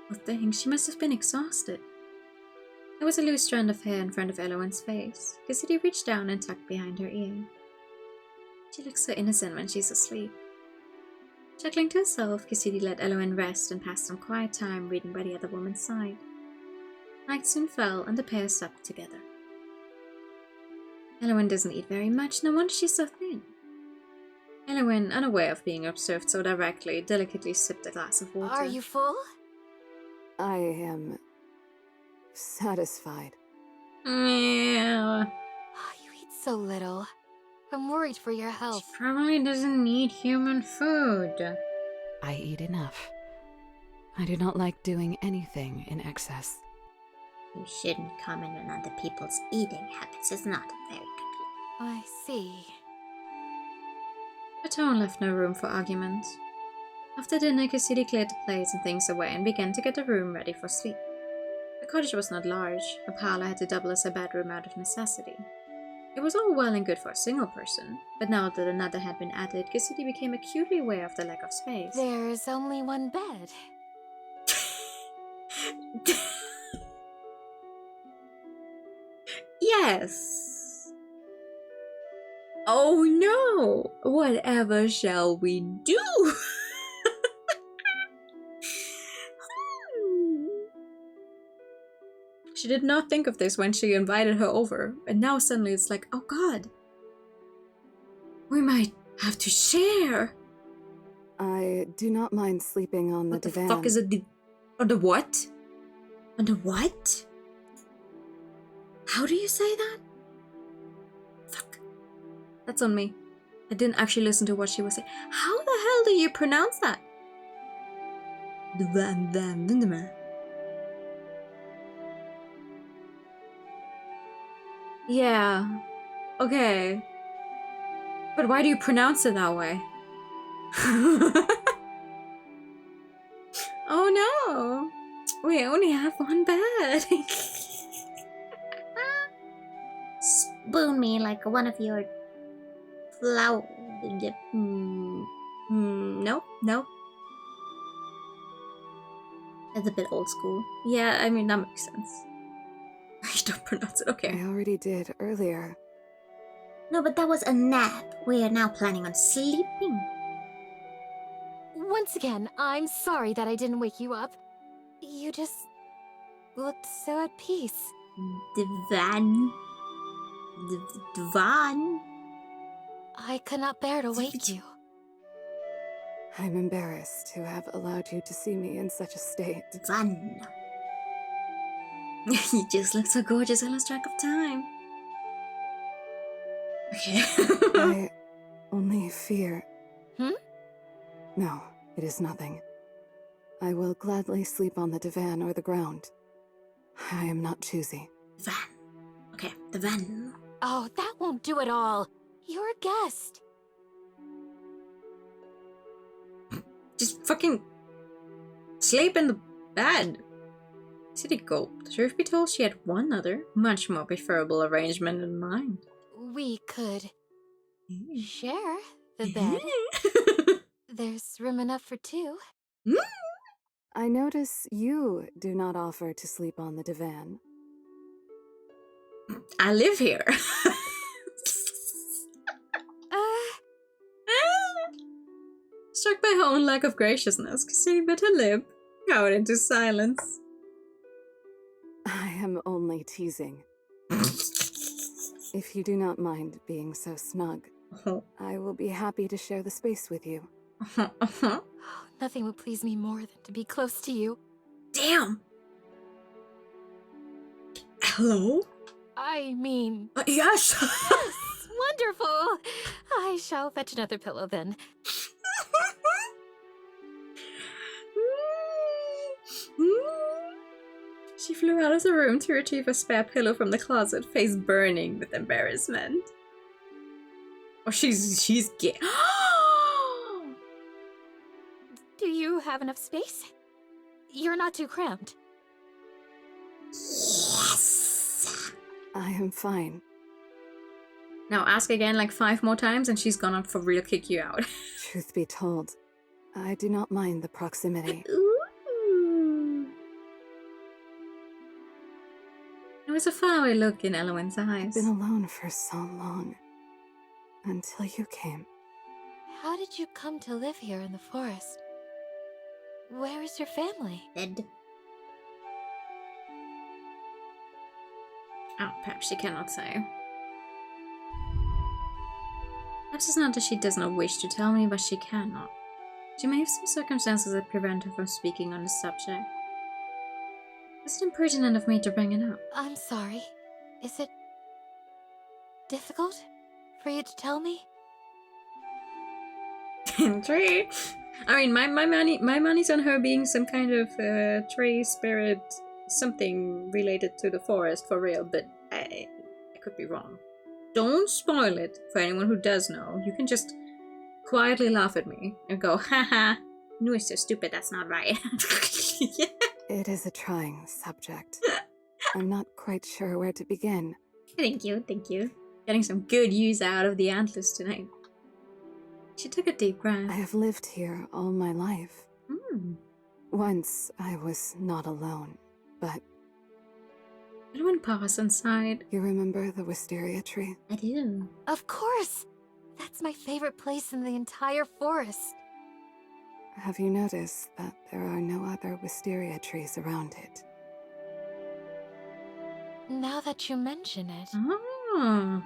Speaker 1: Poor thing, she must have been exhausted. There was a loose strand of hair in front of Elwyn's face. Cassidy reached down and tucked behind her ear. She looks so innocent when she's asleep. Chuckling to herself, Cassidy let Elwyn rest and passed some quiet time reading by the other woman's side. Night soon fell and the pair supped together. Elwyn doesn't eat very much, no wonder she's so thin. Elwyn, unaware of being observed so directly, delicately sipped a glass of water.
Speaker 4: Are you full?
Speaker 3: I am satisfied.
Speaker 1: Yeah.
Speaker 4: Oh, you eat so little. I'm worried for your health.
Speaker 1: She probably doesn't need human food.
Speaker 3: I eat enough. I do not like doing anything in excess.
Speaker 2: You shouldn't comment on other people's eating habits. It's not very good.
Speaker 4: I see.
Speaker 1: The tone left no room for argument. After dinner, Cassidy cleared the plates and things away and began to get the room ready for sleep. The cottage was not large. A parlor had to double as a bedroom out of necessity. It was all well and good for a single person, but now that another had been added, Cassidy became acutely aware of the lack of space.
Speaker 4: There's only one bed.
Speaker 1: Yes. Oh no! Whatever shall we do? She did not think of this when she invited her over, and now suddenly it's like, oh god. We might have to share.
Speaker 3: I do not mind sleeping on the divan.
Speaker 1: What the fuck is it? On the what? On the what? How do you say that? Fuck. That's on me. I didn't actually listen to what she was saying. How the hell do you pronounce that? Yeah. Okay. But why do you pronounce it that way? Oh no! We only have one bed.
Speaker 2: Spoon me like one of your flower.
Speaker 1: Nope, nope. That's a bit old school. Yeah, I mean, that makes sense. I don't pronounce it, okay.
Speaker 3: I already did earlier.
Speaker 2: No, but that was a nap. We are now planning on sleeping.
Speaker 4: Once again, I'm sorry that I didn't wake you up. You just looked so at peace.
Speaker 2: Divan. Divan.
Speaker 4: I could not bear to wake you.
Speaker 3: I'm embarrassed to have allowed you to see me in such a state.
Speaker 1: Fun. You just look so gorgeous, I lost track of time. Okay.
Speaker 3: I only fear...
Speaker 4: Hmm?
Speaker 3: No, it is nothing. I will gladly sleep on the divan or the ground. I am not choosy.
Speaker 1: Van. Okay, the van.
Speaker 4: Oh, that won't do at all. You're a guest.
Speaker 1: Just fucking sleep in the bed. City gulped. Truth be told, she had one other, much more preferable arrangement in mind.
Speaker 4: We could share the bed. There's room enough for two.
Speaker 3: I notice you do not offer to sleep on the divan.
Speaker 1: I live here. Struck by her own lack of graciousness, Cassidy bit her lip, cowered into silence.
Speaker 3: I am only teasing. If you do not mind being so snug, I will be happy to share the space with you.
Speaker 4: Oh, nothing would please me more than to be close to you.
Speaker 1: Damn! Hello?
Speaker 4: I mean...
Speaker 1: Yes!
Speaker 4: Yes! Wonderful! I shall fetch another pillow then.
Speaker 1: She flew out of the room to retrieve a spare pillow from the closet, face burning with embarrassment. Oh, she's gay.
Speaker 4: Do you have enough space? You're not too cramped.
Speaker 1: Yes!
Speaker 3: I am fine.
Speaker 1: Now ask again like 5 more times and she's gonna for real kick you out.
Speaker 3: Truth be told, I do not mind the proximity.
Speaker 1: Ooh. There was a flowery look in Elowen's eyes.
Speaker 3: I've been alone for so long. Until you came.
Speaker 4: How did you come to live here in the forest? Where is your family?
Speaker 1: Dead. Oh, perhaps she cannot say. Perhaps it's not that she does not wish to tell me, but she cannot. She may have some circumstances that prevent her from speaking on the subject. Is it impertinent of me to bring it up?
Speaker 4: I'm sorry. Is it difficult for you to tell me?
Speaker 1: Tree. I mean, my money's on her being some kind of tree spirit, something related to the forest for real. But I could be wrong. Don't spoil it for anyone who does know. You can just quietly laugh at me and go, haha, no, it's so stupid. That's not right. Yeah.
Speaker 3: It is a trying subject. I'm not quite sure where to begin.
Speaker 1: Thank you, thank you. Getting some good use out of the antlers tonight. She took a deep breath.
Speaker 3: I have lived here all my life.
Speaker 1: Hmm.
Speaker 3: Once I was not alone, but...
Speaker 1: Everyone paused and sighed.
Speaker 3: You remember the wisteria tree?
Speaker 1: I do.
Speaker 4: Of course! That's my favorite place in the entire forest.
Speaker 3: Have you noticed that there are no other wisteria trees around it?
Speaker 4: Now that you mention it...
Speaker 1: Oh.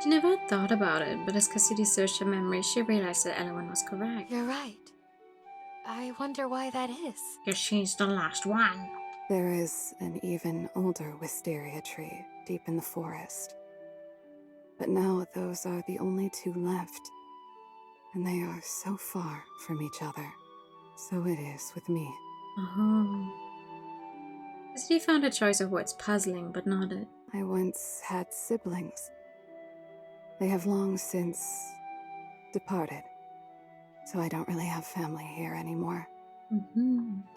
Speaker 1: She never had thought about it, but as Cassidy searched her memory, she realized that Elowen was correct.
Speaker 4: You're right. I wonder why that is.
Speaker 1: Because she's the last one.
Speaker 3: There is an even older wisteria tree deep in the forest. But now those are the only 2 left. And they are so far from each other. So it is with me.
Speaker 1: Oh. Cassidy found her choice of words puzzling, but nodded.
Speaker 3: I once had siblings. They have long since departed. So I don't really have family here anymore.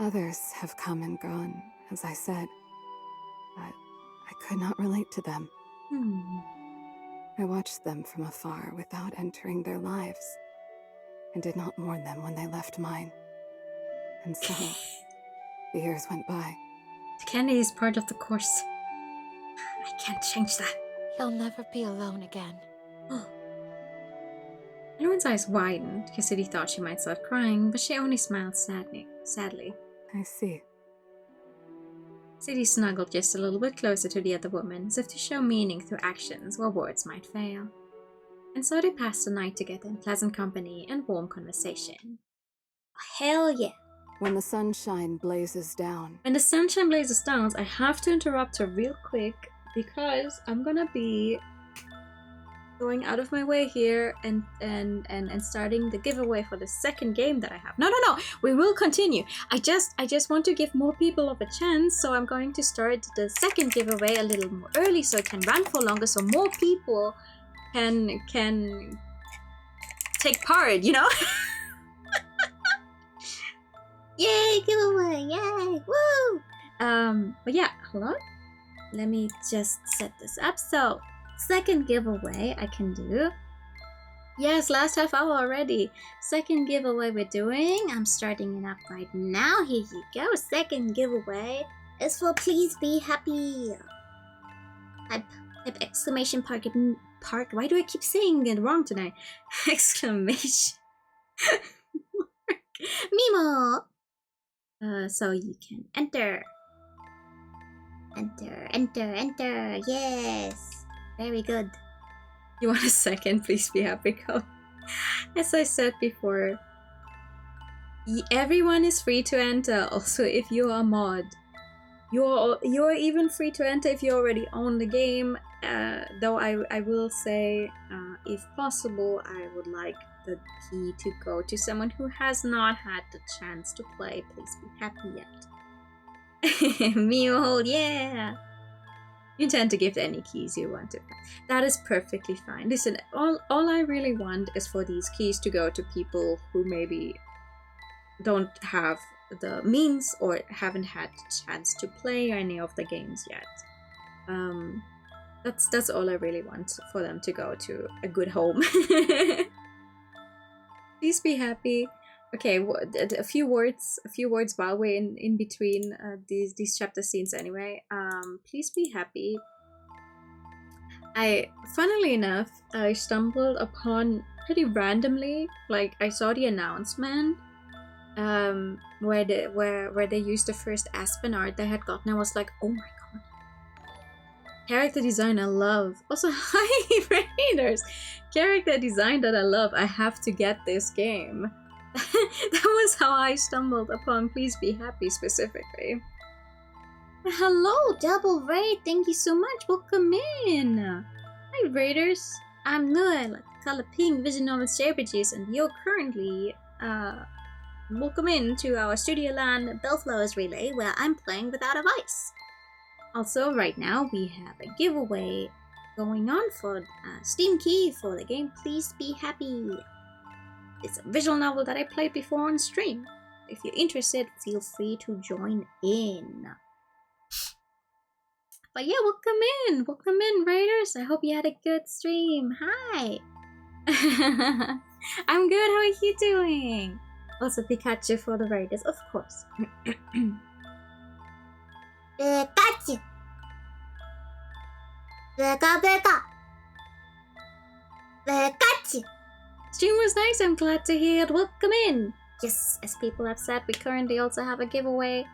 Speaker 3: Others have come and gone, as I said. But I could not relate to them. I watched them from afar without entering their lives, and did not mourn them when they left mine. And so, the years went by.
Speaker 1: The candy is part of the course. I can't change that.
Speaker 4: You'll never be alone again.
Speaker 1: Elowen's eyes widened. Cassidy thought she might start crying, but she only smiled sadly.
Speaker 3: I see.
Speaker 1: Cassidy snuggled just a little bit closer to the other woman, as if to show meaning through actions where words might fail. And so they passed the night together in pleasant company and warm conversation.
Speaker 2: Hell yeah.
Speaker 3: When the sunshine blazes down.
Speaker 1: When the sunshine blazes down, I have to interrupt her real quick because I'm gonna be going out of my way here and starting the giveaway for the second game that I have. No, we will continue. I just want to give more people of a chance, so I'm going to start the second giveaway a little more early so it can run for longer, so more people can take part, you know?
Speaker 2: Yay, giveaway, yay, woo!
Speaker 1: But yeah, hold on. Let me just set this up. So, second giveaway I can do. Yes, last half hour already. Second giveaway we're doing. I'm starting it up right now. Here you go. Second giveaway
Speaker 2: is for Please Be Happy. Type exclamation park.
Speaker 1: Why do I keep saying it wrong tonight? Exclamation
Speaker 2: Mimo.
Speaker 1: So you can enter.
Speaker 2: Enter. Yes. Very good.
Speaker 1: You want a second? Please be happy. Go. As I said before, everyone is free to enter. Also, if you are a mod, you're even free to enter if you already own the game. Though I will say, if possible, I would like the key to go to someone who has not had the chance to play Please Be Happy yet. Mule, yeah. You intend to give any keys you want to. That is perfectly fine. Listen, all I really want is for these keys to go to people who maybe don't have the means or haven't had the chance to play any of the games yet. That's all I really want, for them to go to a good home. Please be happy. Okay, a few words while we're in between these chapter scenes anyway. Please be happy. Funnily enough, I stumbled upon pretty randomly, like I saw the announcement where they used the first Aspen art they had gotten. I was like, oh my god. Character design I love. Also, hi Raiders! Character design that I love. I have to get this game. That was how I stumbled upon Please Be Happy specifically. Hello, Double Raid. Thank you so much. Welcome in. Hi Raiders. I'm new. I like the color pink vision novel JRPGs, and you're currently welcome in to our Studio Land Bellflowers Relay, where I'm playing Without a Vice. Also, right now we have a giveaway going on for a Steam key for the game Please Be Happy. It's a visual novel that I played before on stream. If you're interested, feel free to join in. But yeah, welcome in, Raiders. I hope you had a good stream. Hi. I'm good. How are you doing? Also, Pikachu for the Raiders, of course.
Speaker 2: Pikachu. Pikachu.
Speaker 1: Stream was nice. I'm glad to hear it. Welcome in. Yes, as people have said, we currently also have a giveaway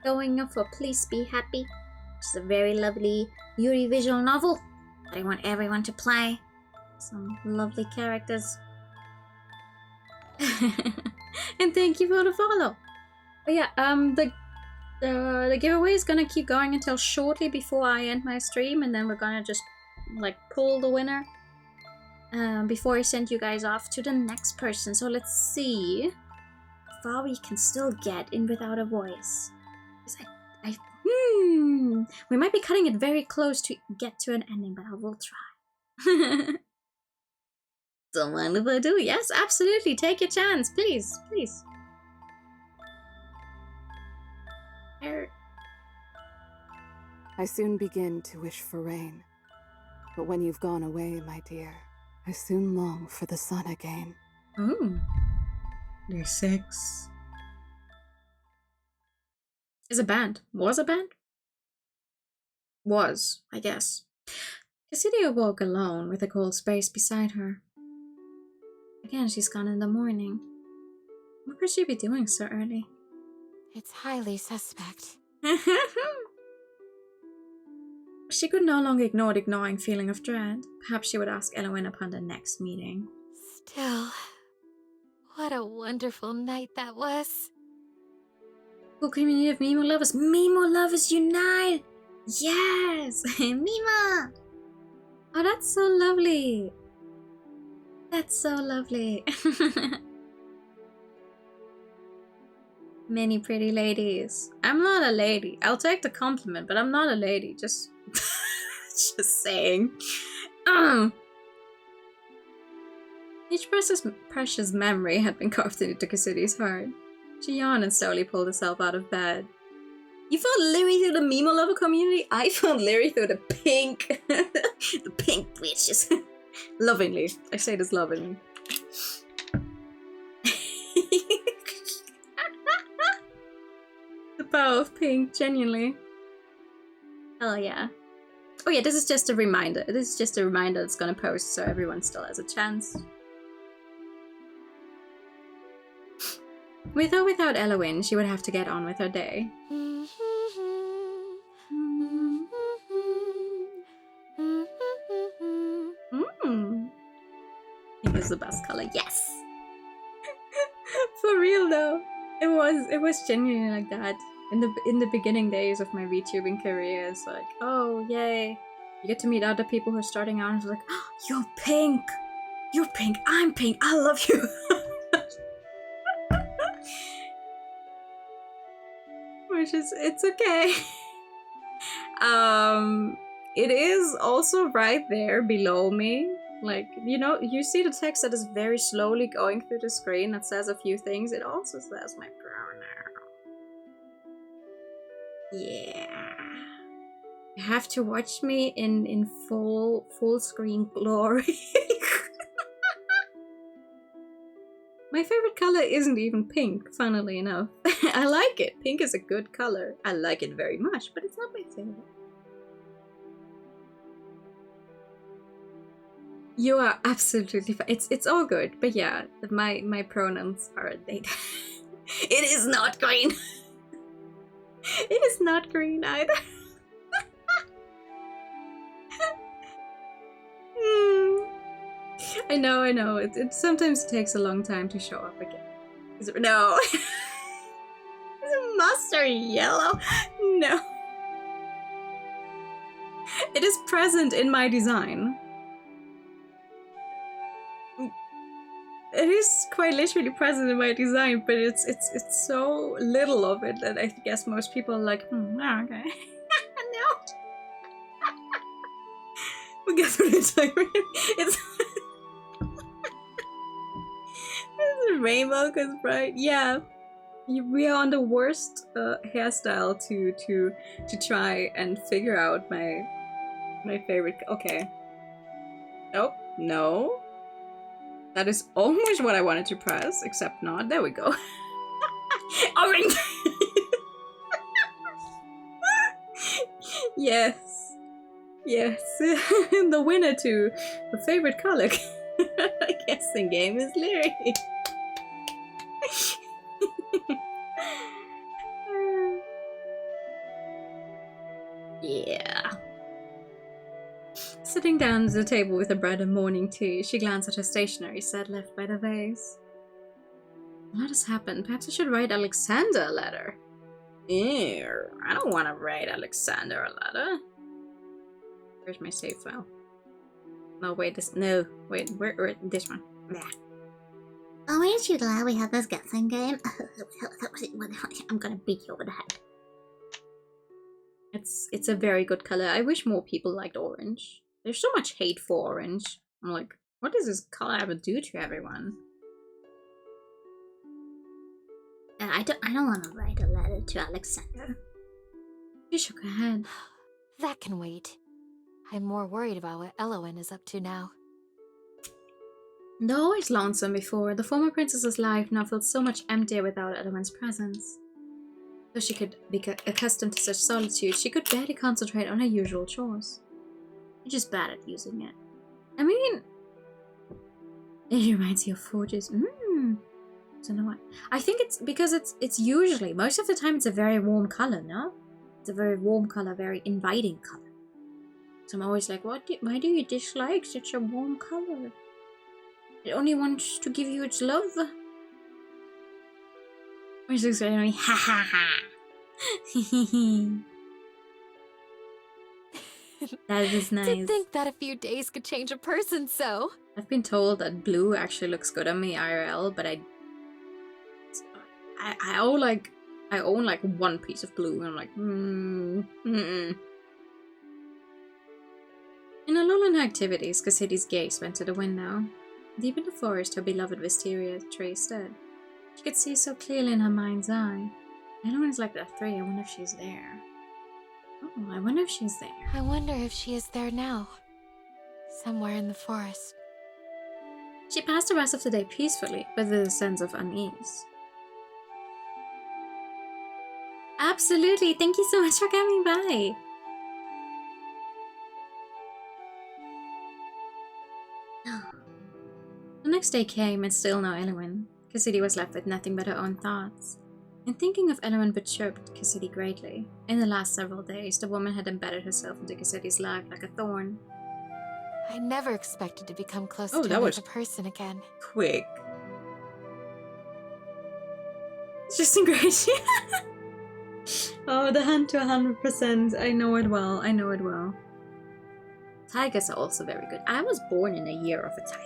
Speaker 1: going on for Please Be Happy, which is a very lovely Yuri visual novel that I want everyone to play. Some lovely characters. And thank you for the follow. But yeah, the giveaway is gonna keep going until shortly before I end my stream, and then we're gonna just like pull the winner before I send you guys off to the next person. So let's see how far we can still get in Without a Voice. We might be cutting it very close to get to an ending, but I will try. Don't mind if I do. Yes, absolutely. Take your chance, please.
Speaker 3: I soon begin to wish for rain. But when you've gone away, my dear, I soon long for the sun again.
Speaker 1: Day 6. Is a band. Was a band? Was, I guess. Cassidy awoke alone with a cold space beside her. Again, she's gone in the morning. What could she be doing so early?
Speaker 4: It's highly suspect.
Speaker 1: She could no longer ignore the gnawing feeling of dread. Perhaps she would ask Elowen upon the next meeting.
Speaker 4: Still, what a wonderful night that was.
Speaker 1: Cool community of Mimo lovers. Mimo lovers unite! Yes! Mimo! Oh, that's so lovely. That's so lovely. Many pretty ladies. I'm not a lady. I'll take the compliment, but I'm not a lady. Just, just saying. Each precious memory had been carved into Kasudi's heart. She yawned and slowly pulled herself out of bed. You found Lyri through the Mimo lover community? I found Lyri through the pink... the pink witches. Lovingly. I say this lovingly. The power of pink, genuinely. Hell yeah. Oh yeah, this is just a reminder. This is just a reminder that's gonna post so everyone still has a chance. With or without Elowen, she would have to get on with her day. Pink is the best color. Yes! For real though. It was genuinely like that. In the beginning days of my VTubing career, it's like, oh yay. You get to meet other people who are starting out and it's like, oh, you're pink! You're pink, I'm pink, I love you! Which is, it's okay. It is also right there below me. Like, you know, you see the text that is very slowly going through the screen that says a few things. It also says my pronoun. Yeah. You have to watch me in full screen glory. My favorite color isn't even pink, funnily enough. I like it. Pink is a good color. I like it very much, but it's not my favorite. You are absolutely fine. It's all good, but yeah, my pronouns are they. It is not green. It is not green either. I know. It sometimes takes a long time to show up again. No. It's mustard yellow. No. It is present in my design. It is quite literally present in my design, but it's so little of it that I guess most people are like, oh, okay. No. But guess what it's like? It's it's a rainbow because bright. Yeah, we are on the worst hairstyle to try and figure out my favorite. Okay. Nope. No. That is almost what I wanted to press, except not. There we go. Orange! Yes. Yes. The winner to the favorite color, I guess, in game is Lyri. Yeah. Sitting down at the table with a bread and morning tea, she glanced at her stationery set left by the vase. What has happened? Perhaps I should write Alexander a letter. Ew, I don't want to write Alexander a letter. Where's my save file? No, wait, this. No, wait, where this one? Yeah.
Speaker 2: Oh, aren't you glad we had this guessing game? I'm gonna beat you over the head.
Speaker 1: It's a very good color. I wish more people liked orange. There's so much hate for orange. I'm like, what does this color ever do to everyone?
Speaker 2: I don't want to write a letter to Alexander.
Speaker 1: She shook her head.
Speaker 4: That can wait. I'm more worried about what Elowen is up to now.
Speaker 1: Though always lonesome before, the former princess's life now felt so much emptier without Elowen's presence. Though she could be accustomed to such solitude, she could barely concentrate on her usual chores. She's just bad at using it. I mean, it reminds you of forges. Don't know why. I think it's because it's usually, most of the time, it's a very warm color, no? It's a very warm color, very inviting color. So I'm always like, why do you dislike such a warm color? It only wants to give you its love. Which looks very ha ha ha. That is nice.
Speaker 4: To think that a few days could change a person so.
Speaker 1: I've been told that blue actually looks good on me IRL, but I own like one piece of blue, and I'm like, In a lull in her activities, Cassidy's gaze went to the window. Deep in the forest, her beloved wisteria tree stood. She could see so clearly in her mind's eye. Eleanor's like that tree. I wonder if she's there. Oh, I wonder if she's there.
Speaker 4: I wonder if she is there now. Somewhere in the forest.
Speaker 1: She passed the rest of the day peacefully, but with a sense of unease. Absolutely! Thank you so much for coming by! The next day came, and still no Elwyn. Cassidy was left with nothing but her own thoughts. In thinking of Elwyn perturbed Cassidy greatly. In the last several days, the woman had embedded herself into Cassidy's life like a thorn.
Speaker 4: I never expected to become close
Speaker 1: Oh,
Speaker 4: to
Speaker 1: that was
Speaker 4: another person again.
Speaker 1: quick. Just ingratiate. Oh, the hunt to 100%. I know it well. I know it well. Tigers are also very good. I was born in a year of a tiger.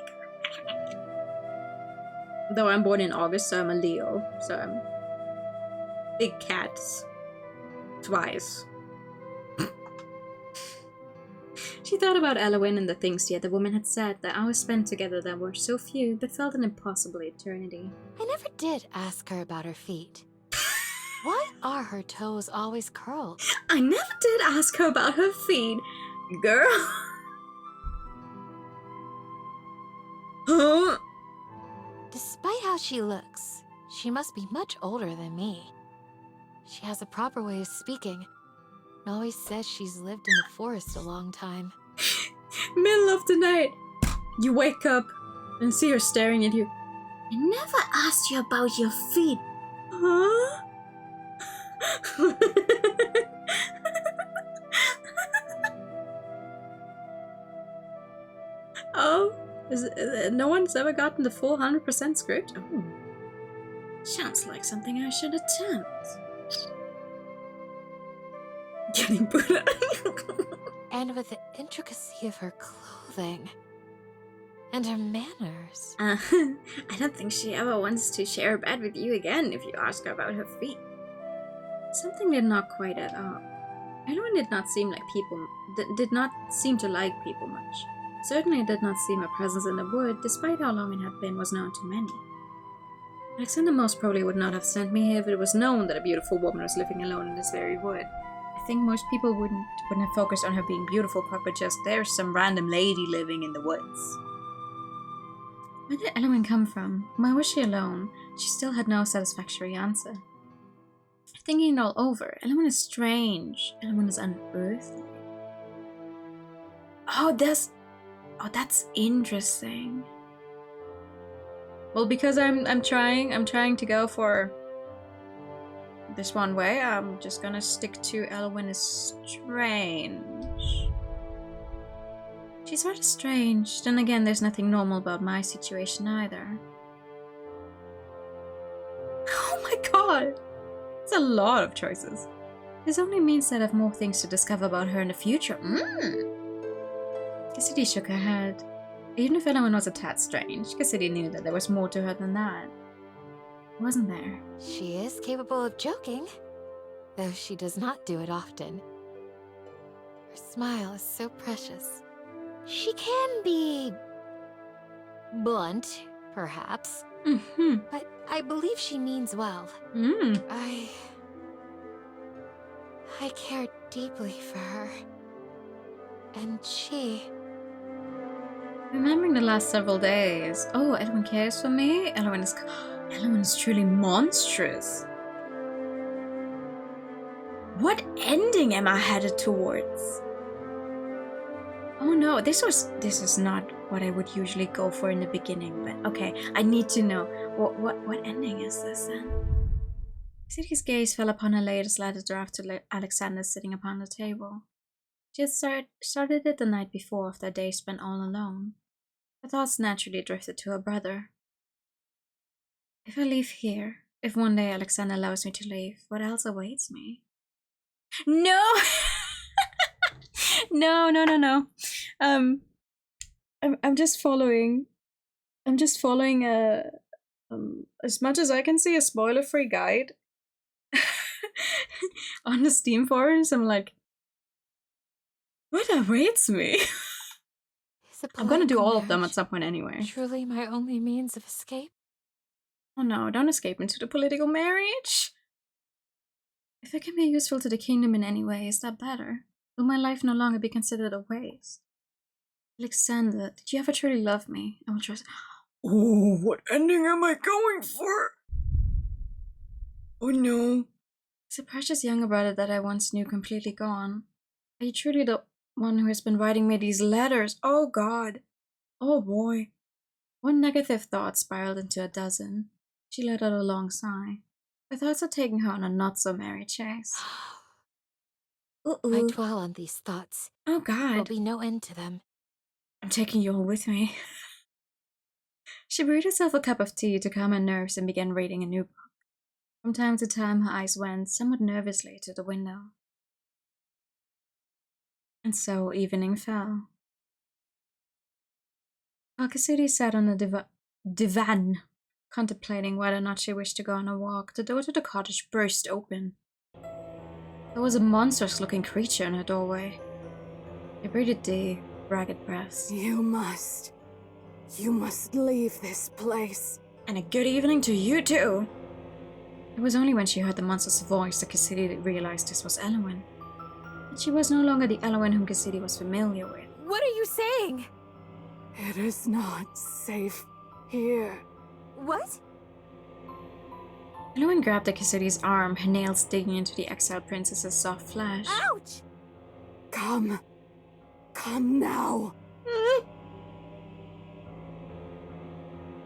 Speaker 1: Though I'm born in August, so I'm a Leo. So I'm big cats. Twice. She thought about Elwyn and the things the other woman had said, the hours spent together that were so few but felt an impossible eternity.
Speaker 4: I never did ask her about her feet. Why are her toes always curled?
Speaker 1: I never did ask her about her feet, girl. Huh?
Speaker 4: Despite how she looks, she must be much older than me. She has a proper way of speaking, and always says she's lived in the forest a long time.
Speaker 1: Middle of the night, you wake up and see her staring at you. I never asked you about your feet. Huh? Oh, no one's ever gotten the full 100% script? Oh. Sounds like something I should attempt. Getting Buddha.
Speaker 4: And with the intricacy of her clothing. And her manners.
Speaker 1: I don't think she ever wants to share a bed with you again if you ask her about her feet. Something did not quite add up. Elwyn did not seem to like people much. Certainly it did not seem her presence in the wood, despite how long it had been, was known to many. Alexander most probably would not have sent me here if it was known that a beautiful woman was living alone in this very wood. I think most people wouldn't have focused on her being beautiful, but just there's some random lady living in the woods. Where did Elwyn come from? Why was she alone? She still had no satisfactory answer. Thinking it all over, Elwyn is strange. Elwyn is unearthly. Oh, that's interesting. Well, because I'm trying to go for this one way, I'm just gonna stick to Elwyn is strange. She's rather strange. Then again, there's nothing normal about my situation either. Oh my god! It's a lot of choices. This only means that I have more things to discover about her in the future. Cassidy shook her head. Even if Elwyn was a tad strange, Cassidy knew that there was more to her than that. Wasn't there?
Speaker 4: She is capable of joking, though she does not do it often. Her smile is so precious. She can be blunt, perhaps. But I believe she means well. I care deeply for her. And she...
Speaker 1: Remembering the last several days. Oh, Elwyn cares for me? Elwyn is truly monstrous. What ending am I headed towards? Oh no, this is not what I would usually go for in the beginning, but okay, I need to know. What ending is this then? Cassidy's gaze fell upon her latest letter draft to Alexander sitting upon the table. She had started it the night before after a day spent all alone. Her thoughts naturally drifted to her brother. If I leave here, if one day Alexander allows me to leave, what else awaits me? No! No. I'm just following. As much as I can see, a spoiler-free guide on the Steam forums. I'm like, what awaits me? I'm gonna do all of them at some point anyway.
Speaker 4: Truly my only means of escape?
Speaker 1: Oh no, don't escape into the political marriage. If I can be useful to the kingdom in any way, is that better? Will my life no longer be considered a waste? Alexander, did you ever truly love me? I will trust. Oh, what ending am I going for? Oh no. Is the precious younger brother that I once knew completely gone? Are you truly the one who has been writing me these letters? Oh god. Oh boy. One negative thought spiraled into a dozen. She let out a long sigh. Her thoughts are taking her on a not-so-merry chase.
Speaker 4: If I dwell on these thoughts,
Speaker 1: oh god.
Speaker 4: There'll be no end to them.
Speaker 1: I'm taking you all with me. She brewed herself a cup of tea to calm her nerves and began reading a new book. From time to time, her eyes went, somewhat nervously, to the window. And so evening fell. While Cassidy sat on the divan, contemplating whether or not she wished to go on a walk, the door to the cottage burst open. There was a monstrous-looking creature in her doorway. It breathed deep, ragged breaths.
Speaker 3: You must leave this place.
Speaker 1: And a good evening to you too! It was only when she heard the monster's voice that Cassidy realized this was Elowen. But she was no longer the Elowen whom Cassidy was familiar with.
Speaker 4: What are you saying?
Speaker 3: It is not safe here.
Speaker 4: What?
Speaker 1: Elowen grabbed at Cassidy's arm, her nails digging into the exiled princess's soft flesh.
Speaker 4: Ouch!
Speaker 3: Come now.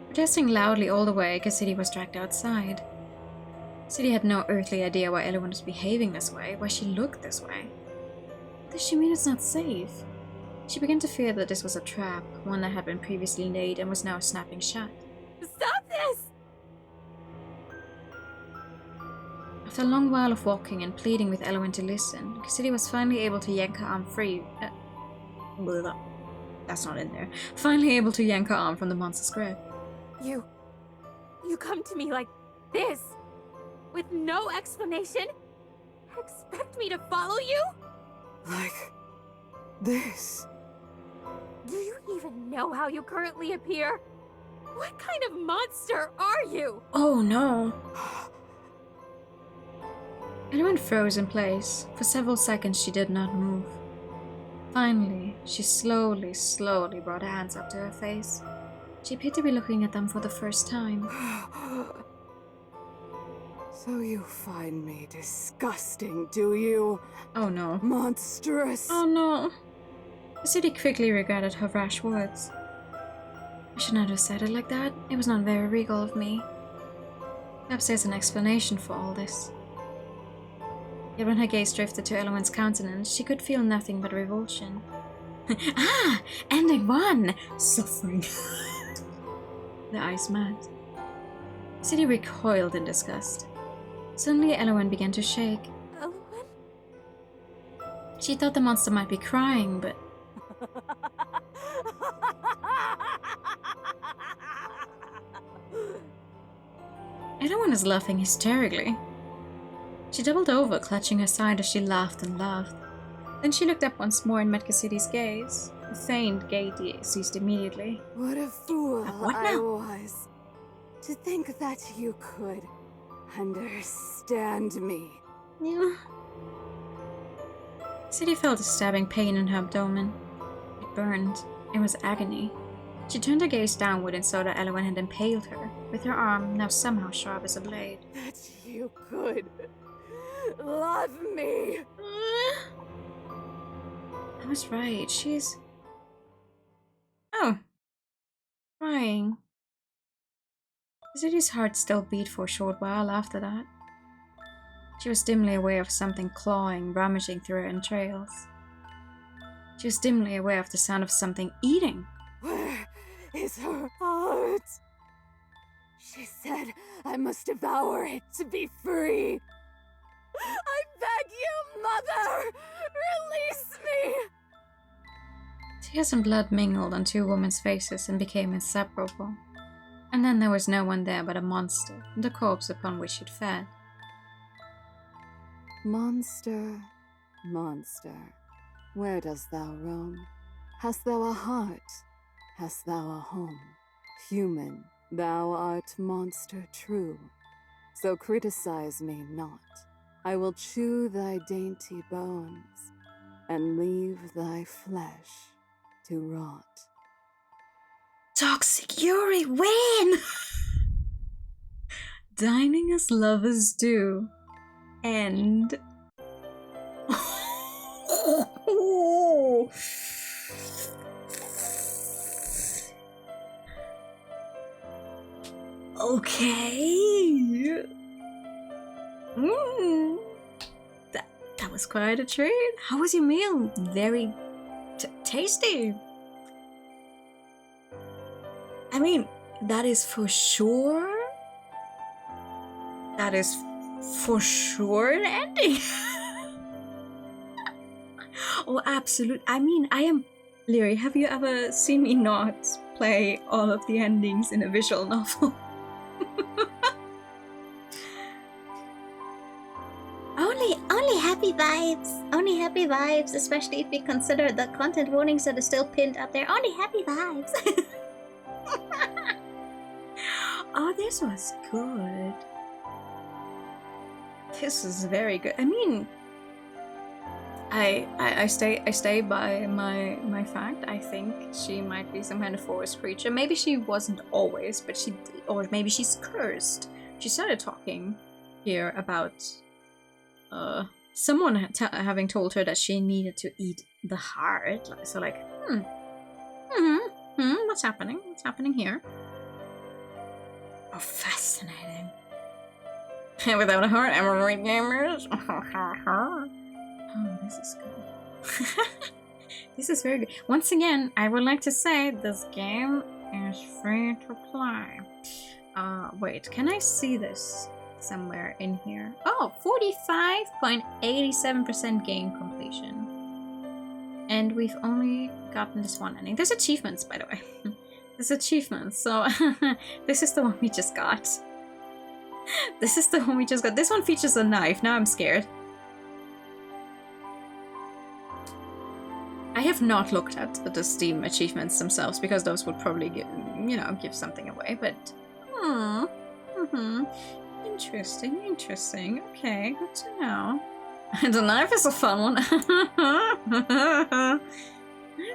Speaker 1: Protesting loudly all the way, Cassidy was dragged outside. Cassidy had no earthly idea why Elowen was behaving this way, why she looked this way. Does she mean it's not safe? She began to fear that this was a trap, one that had been previously laid and was now snapping shut.
Speaker 4: Stop this!
Speaker 1: After a long while of walking and pleading with Elowen to listen, Cassidy was finally able to yank her arm free. That's not in there. Finally able to yank her arm from the monster's grip.
Speaker 4: You come to me like this, with no explanation? Expect me to follow you?
Speaker 3: Like this.
Speaker 4: Do you even know how you currently appear? What kind of monster are you?
Speaker 1: Oh no. Elowen froze in place. For several seconds she did not move. Finally, she slowly brought her hands up to her face. She appeared to be looking at them for the first time.
Speaker 3: So you find me disgusting, do you?
Speaker 1: Oh no.
Speaker 3: Monstrous.
Speaker 1: Oh no. Cassidy quickly regretted her rash words. I should not have said it like that. It was not very regal of me. Perhaps there's an explanation for all this. Yet when her gaze drifted to Elowen's countenance, she could feel nothing but revulsion. Ah! Ending one! Suffering. The eyes met. Cassidy recoiled in disgust. Suddenly, Elowen began to shake.
Speaker 4: Elowen?
Speaker 1: She thought the monster might be crying, but... Elowen was laughing hysterically. She doubled over, clutching her side as she laughed and laughed. Then she looked up once more and met Cassidy's gaze. The feigned gaiety ceased immediately.
Speaker 3: What a fool
Speaker 1: What
Speaker 3: I
Speaker 1: now?
Speaker 3: was to think that you could understand me.
Speaker 1: Yeah. Cassidy felt a stabbing pain in her abdomen. It burned. It was agony. She turned her gaze downward and saw that Elowen had impaled her, with her arm now somehow sharp as a blade.
Speaker 3: That you could love me.
Speaker 1: I was right. She's... Oh. Crying. Cassiddy's heart still beat for a short while after that. She was dimly aware of something clawing, rummaging through her entrails. She was dimly aware of the sound of something eating.
Speaker 3: Where is her heart? She said I must devour it to be free. I beg you, Mother! Release me!
Speaker 1: Tears and blood mingled on two women's faces and became inseparable. And then there was no one there but a monster, and the corpse upon which it fed.
Speaker 3: Monster, monster, where dost thou roam? Hast thou a heart? Hast thou a home? Human, thou art monster true. So criticize me not. I will chew thy dainty bones, and leave thy flesh to rot.
Speaker 1: Toxic Yuri, win! Dining as lovers do. End. Okay. That was quite a treat. How was your meal? Very tasty. I mean, that is for sure. That is for sure an ending. Oh, absolute. I mean, I am... Leary, have you ever seen me not play all of the endings in a visual novel?
Speaker 2: Only happy vibes. Only happy vibes, especially if you consider the content warnings that are still pinned up there. Only happy vibes.
Speaker 1: Oh, this was good. This is very good. I mean, I stay by my fact. I think she might be some kind of forest creature. Maybe she wasn't always, but she, or maybe she's cursed. She started talking here about someone having told her that she needed to eat the heart. So like, what's happening? What's happening here? Oh, fascinating. Without a heart, I'm a right gamers. Oh, this is good. This is very good. Once again, I would like to say this game is free to play. Wait, can I see this somewhere in here? Oh, 45.87% game completion. And we've only gotten this one ending. There's achievements, by the way. There's achievements, so this is the one we just got. This is the one we just got. This one features a knife. Now I'm scared. I have not looked at the Steam achievements themselves because those would probably give, give something away, but interesting, interesting. Okay, good to know. The knife is a fun one. That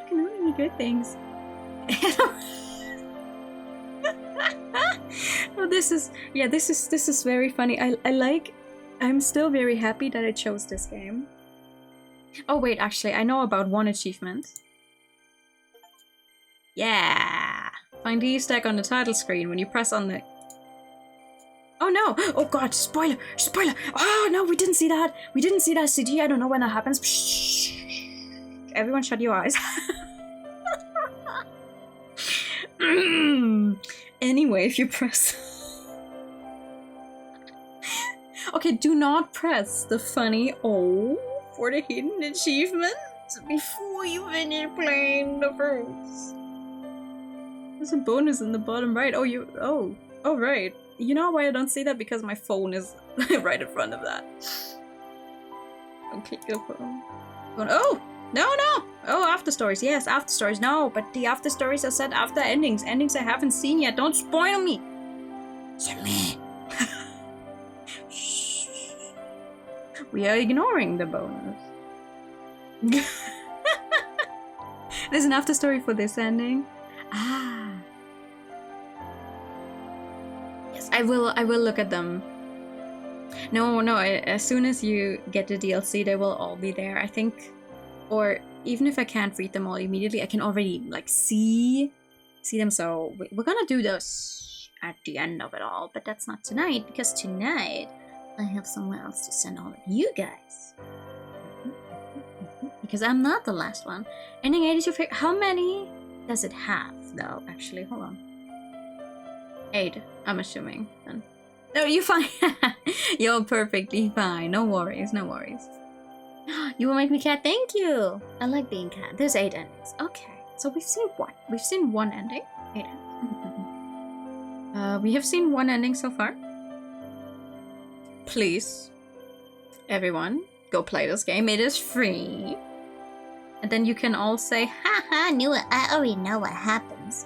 Speaker 1: can only be good things. Oh, this is very funny. I'm still very happy that I chose this game. Oh wait, actually, I know about one achievement. Yeah! Find the Easter egg on the title screen when you press on the... Oh no! Oh god, spoiler! Spoiler! Oh no, we didn't see that! We didn't see that CG, I don't know when that happens. Psh, everyone shut your eyes. Anyway, if you press... Okay, do not press the funny O for the hidden achievement before you finish playing the fruits. There's a bonus in the bottom right. Oh, right. You know why I don't see that? Because my phone is right in front of that. Don't click the phone. Oh! No! Oh, after stories. Yes, after stories. No, but the after stories are set after endings. Endings I haven't seen yet. Don't spoil me! Shh. We are ignoring the bonus. There's an after story for this ending. Ah. Yes, I will look at them. No, as soon as you get the DLC, they will all be there, I think. Or even if I can't read them all immediately, I can already like see them. So we're gonna do this at the end of it all, but that's not tonight, because tonight I have somewhere else to send all of you guys. because I'm not the last one. Ending 8 is your favorite. How many does it have, though? Actually, hold on. 8, I'm assuming. Then. No, you're fine. You're perfectly fine. No worries, no worries. You will make me cat. Thank you. I like being cat. There's 8 endings. Okay, so we've seen what? We've seen 1 ending. 8 endings. We have seen 1 ending so far. Please, everyone, go play this game. It is free. And then you can all say,
Speaker 2: Haha, knew it. I already know what happens.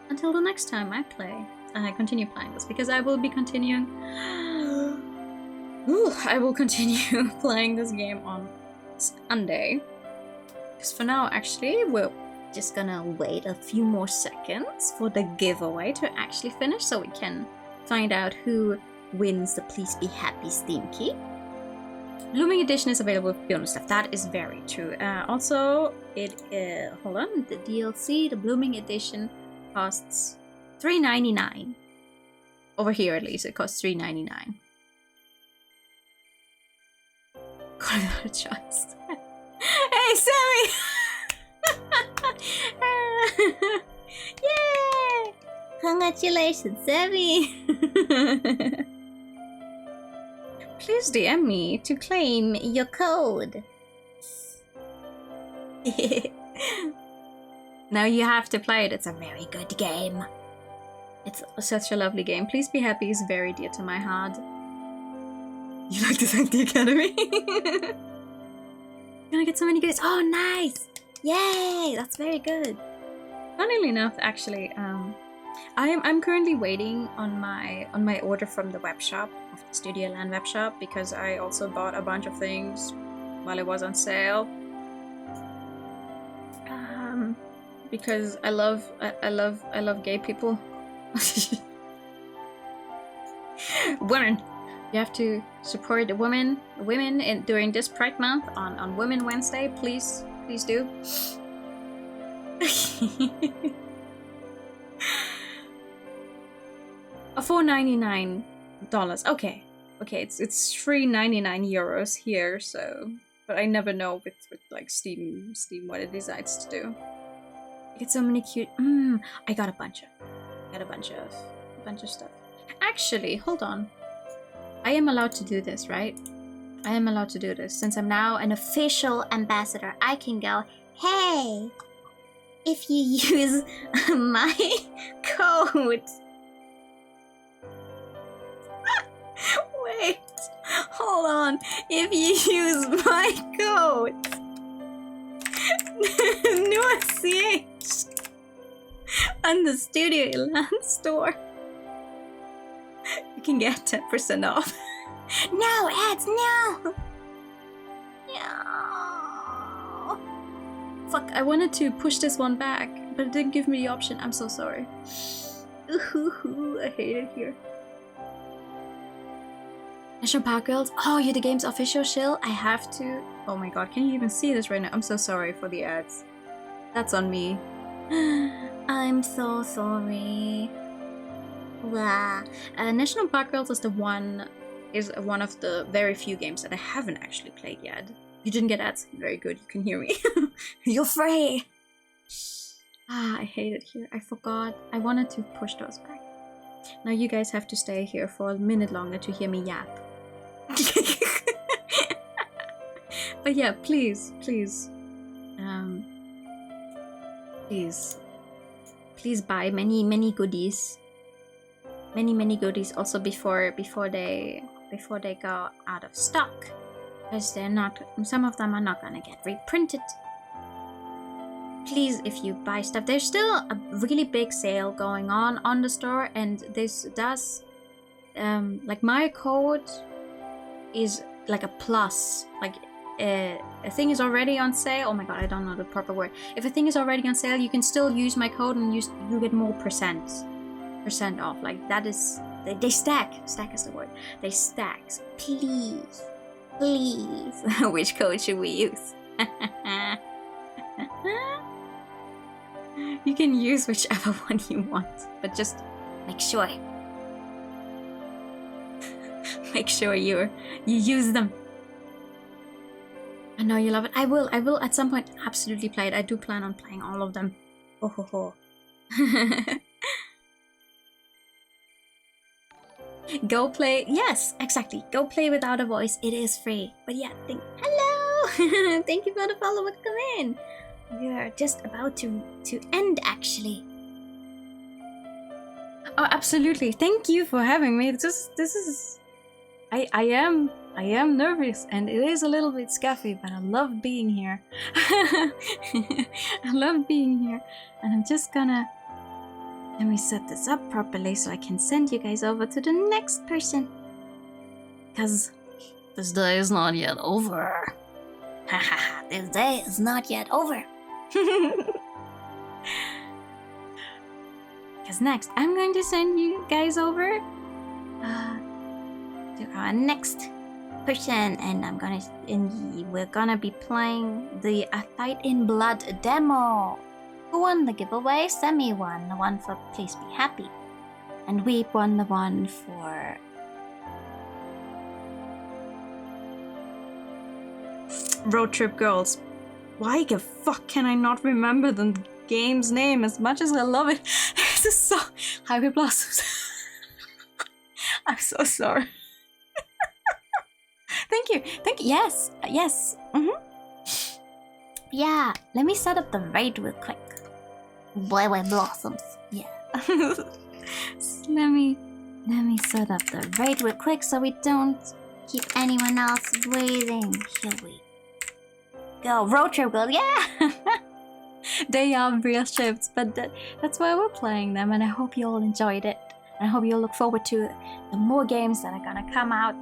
Speaker 1: Until the next time I continue playing this, because I will be continuing. I will continue playing this game on Sunday. Because for now, actually, we're just gonna wait a few more seconds for the giveaway to actually finish, so we can find out who wins the Please Be Happy Steam key. Blooming Edition is available with bonus stuff. That is very true. Also, hold on, the DLC, the Blooming Edition costs $3.99. Over here, at least, it costs $3.99. Got another choice. Hey, Sammy! Yay!
Speaker 2: Congratulations, Sammy!
Speaker 1: Please DM me to claim
Speaker 2: your code.
Speaker 1: Now you have to play it. It's a very good game. It's such a lovely game. Please Be Happy is very dear to my heart. You like to thank the Academy? Gonna get so many goodies. Oh, nice! Yay! That's very good. Funnily enough, actually, I'm currently waiting on my order from the web shop, of the Studio Land web shop, because I also bought a bunch of things while it was on sale. Because I love gay people. Women. You have to support the women during this Pride Month on Women Wednesday. Please do. $4.99. Okay, it's €3.99 here. So, but I never know with like Steam what it decides to do. I get so many cute. I got a bunch of stuff. Actually, hold on. I am allowed to do this, right? I am allowed to do this since I'm now an official ambassador. I can go, hey, if you use my code. Wait, hold on. If you use my code, NUACH, on the Studio Land store, you can get 10% off. No ads, no! No! Fuck, I wanted to push this one back, but it didn't give me the option. I'm so sorry. Ooh, I hate it here. National Park Girls. Oh, you're the game's official shill? I have to. Oh my god, can you even see this right now? I'm so sorry for the ads. That's on me. I'm so sorry. Blah. National Park Girls is one of the very few games that I haven't actually played yet. You didn't get ads? Very good, you can hear me. You're free! I hate it here. I forgot. I wanted to push those back. Now you guys have to stay here for a minute longer to hear me yap. But yeah, please, please buy many goodies. Many goodies also before they go out of stock, because some of them are not gonna get reprinted. Please, if you buy stuff, there's still a really big sale going on the store, and this does like my code is like a plus. Like a thing is already on sale. Oh my god, I don't know the proper word. If a thing is already on sale, you can still use my code and you get more percent off. Like that is they stack is the word. They stack. So please which code should we use? You can use whichever one you want, but just make sure you use them. I know you love it. I will at some point absolutely play it. I do plan on playing all of them. Oh ho ho. Go play. Yes, exactly. Go play without a voice. It is free. But yeah, hello. Thank you for the follow. Welcome in. We are just about to end actually. Oh, absolutely. Thank you for having me. This is I am nervous and it is a little bit scuffy, but I love being here. I love being here. And I'm just gonna let me set this up properly so I can send you guys over to the next person. Cause this day is not yet over. Hahaha, this day is not yet over. Cause next I'm going to send you guys over to our next person, and we're gonna be playing the A Fight in Blood demo. Who won the giveaway? Semi won the one for Please Be Happy, and we won the one for Road Trip Girls. Why the fuck can I not remember the game's name as much as I love it? This is so Highway Blossoms. I'm so sorry. Thank you. Yes. Yeah, let me set up the raid real quick. Highway Blossoms. Yeah. So let me set up the raid real quick so we don't keep anyone else waiting. Here we go. Road Trip Girl. Yeah. They are real ships, but that's why we're playing them, and I hope you all enjoyed it. And I hope you'll look forward to the more games that are gonna come out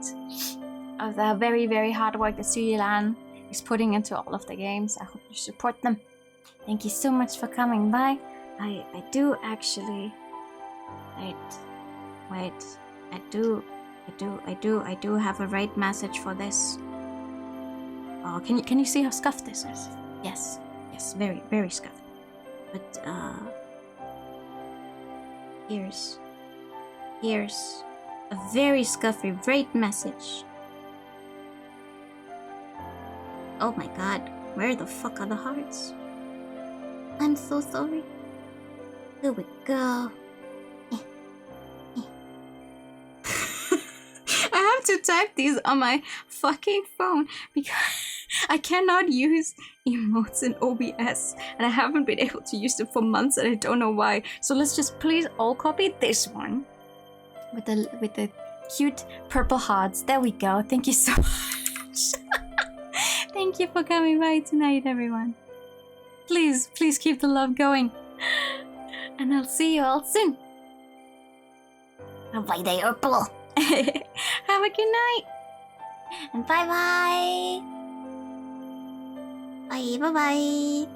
Speaker 1: of the very, very hard work that Suyilan is putting into all of the games. I hope you support them. Thank you so much for coming by. I do actually wait. I do have a raid message for this. Oh, can you see how scuffed this is? Yes, very, very scuffed. But here's a very scuffy raid message. Oh my god, where the fuck are the hearts? I'm so sorry. Here we go. I have to type these on my fucking phone because I cannot use emotes in OBS, and I haven't been able to use them for months, and I don't know why. So let's just please all copy this one with the cute purple hearts. There we go. Thank you so much. Thank you for coming by tonight, everyone. Please keep the love going, and I'll see you all soon. Bye, day Purple. Have a good night, and bye bye. Bye bye.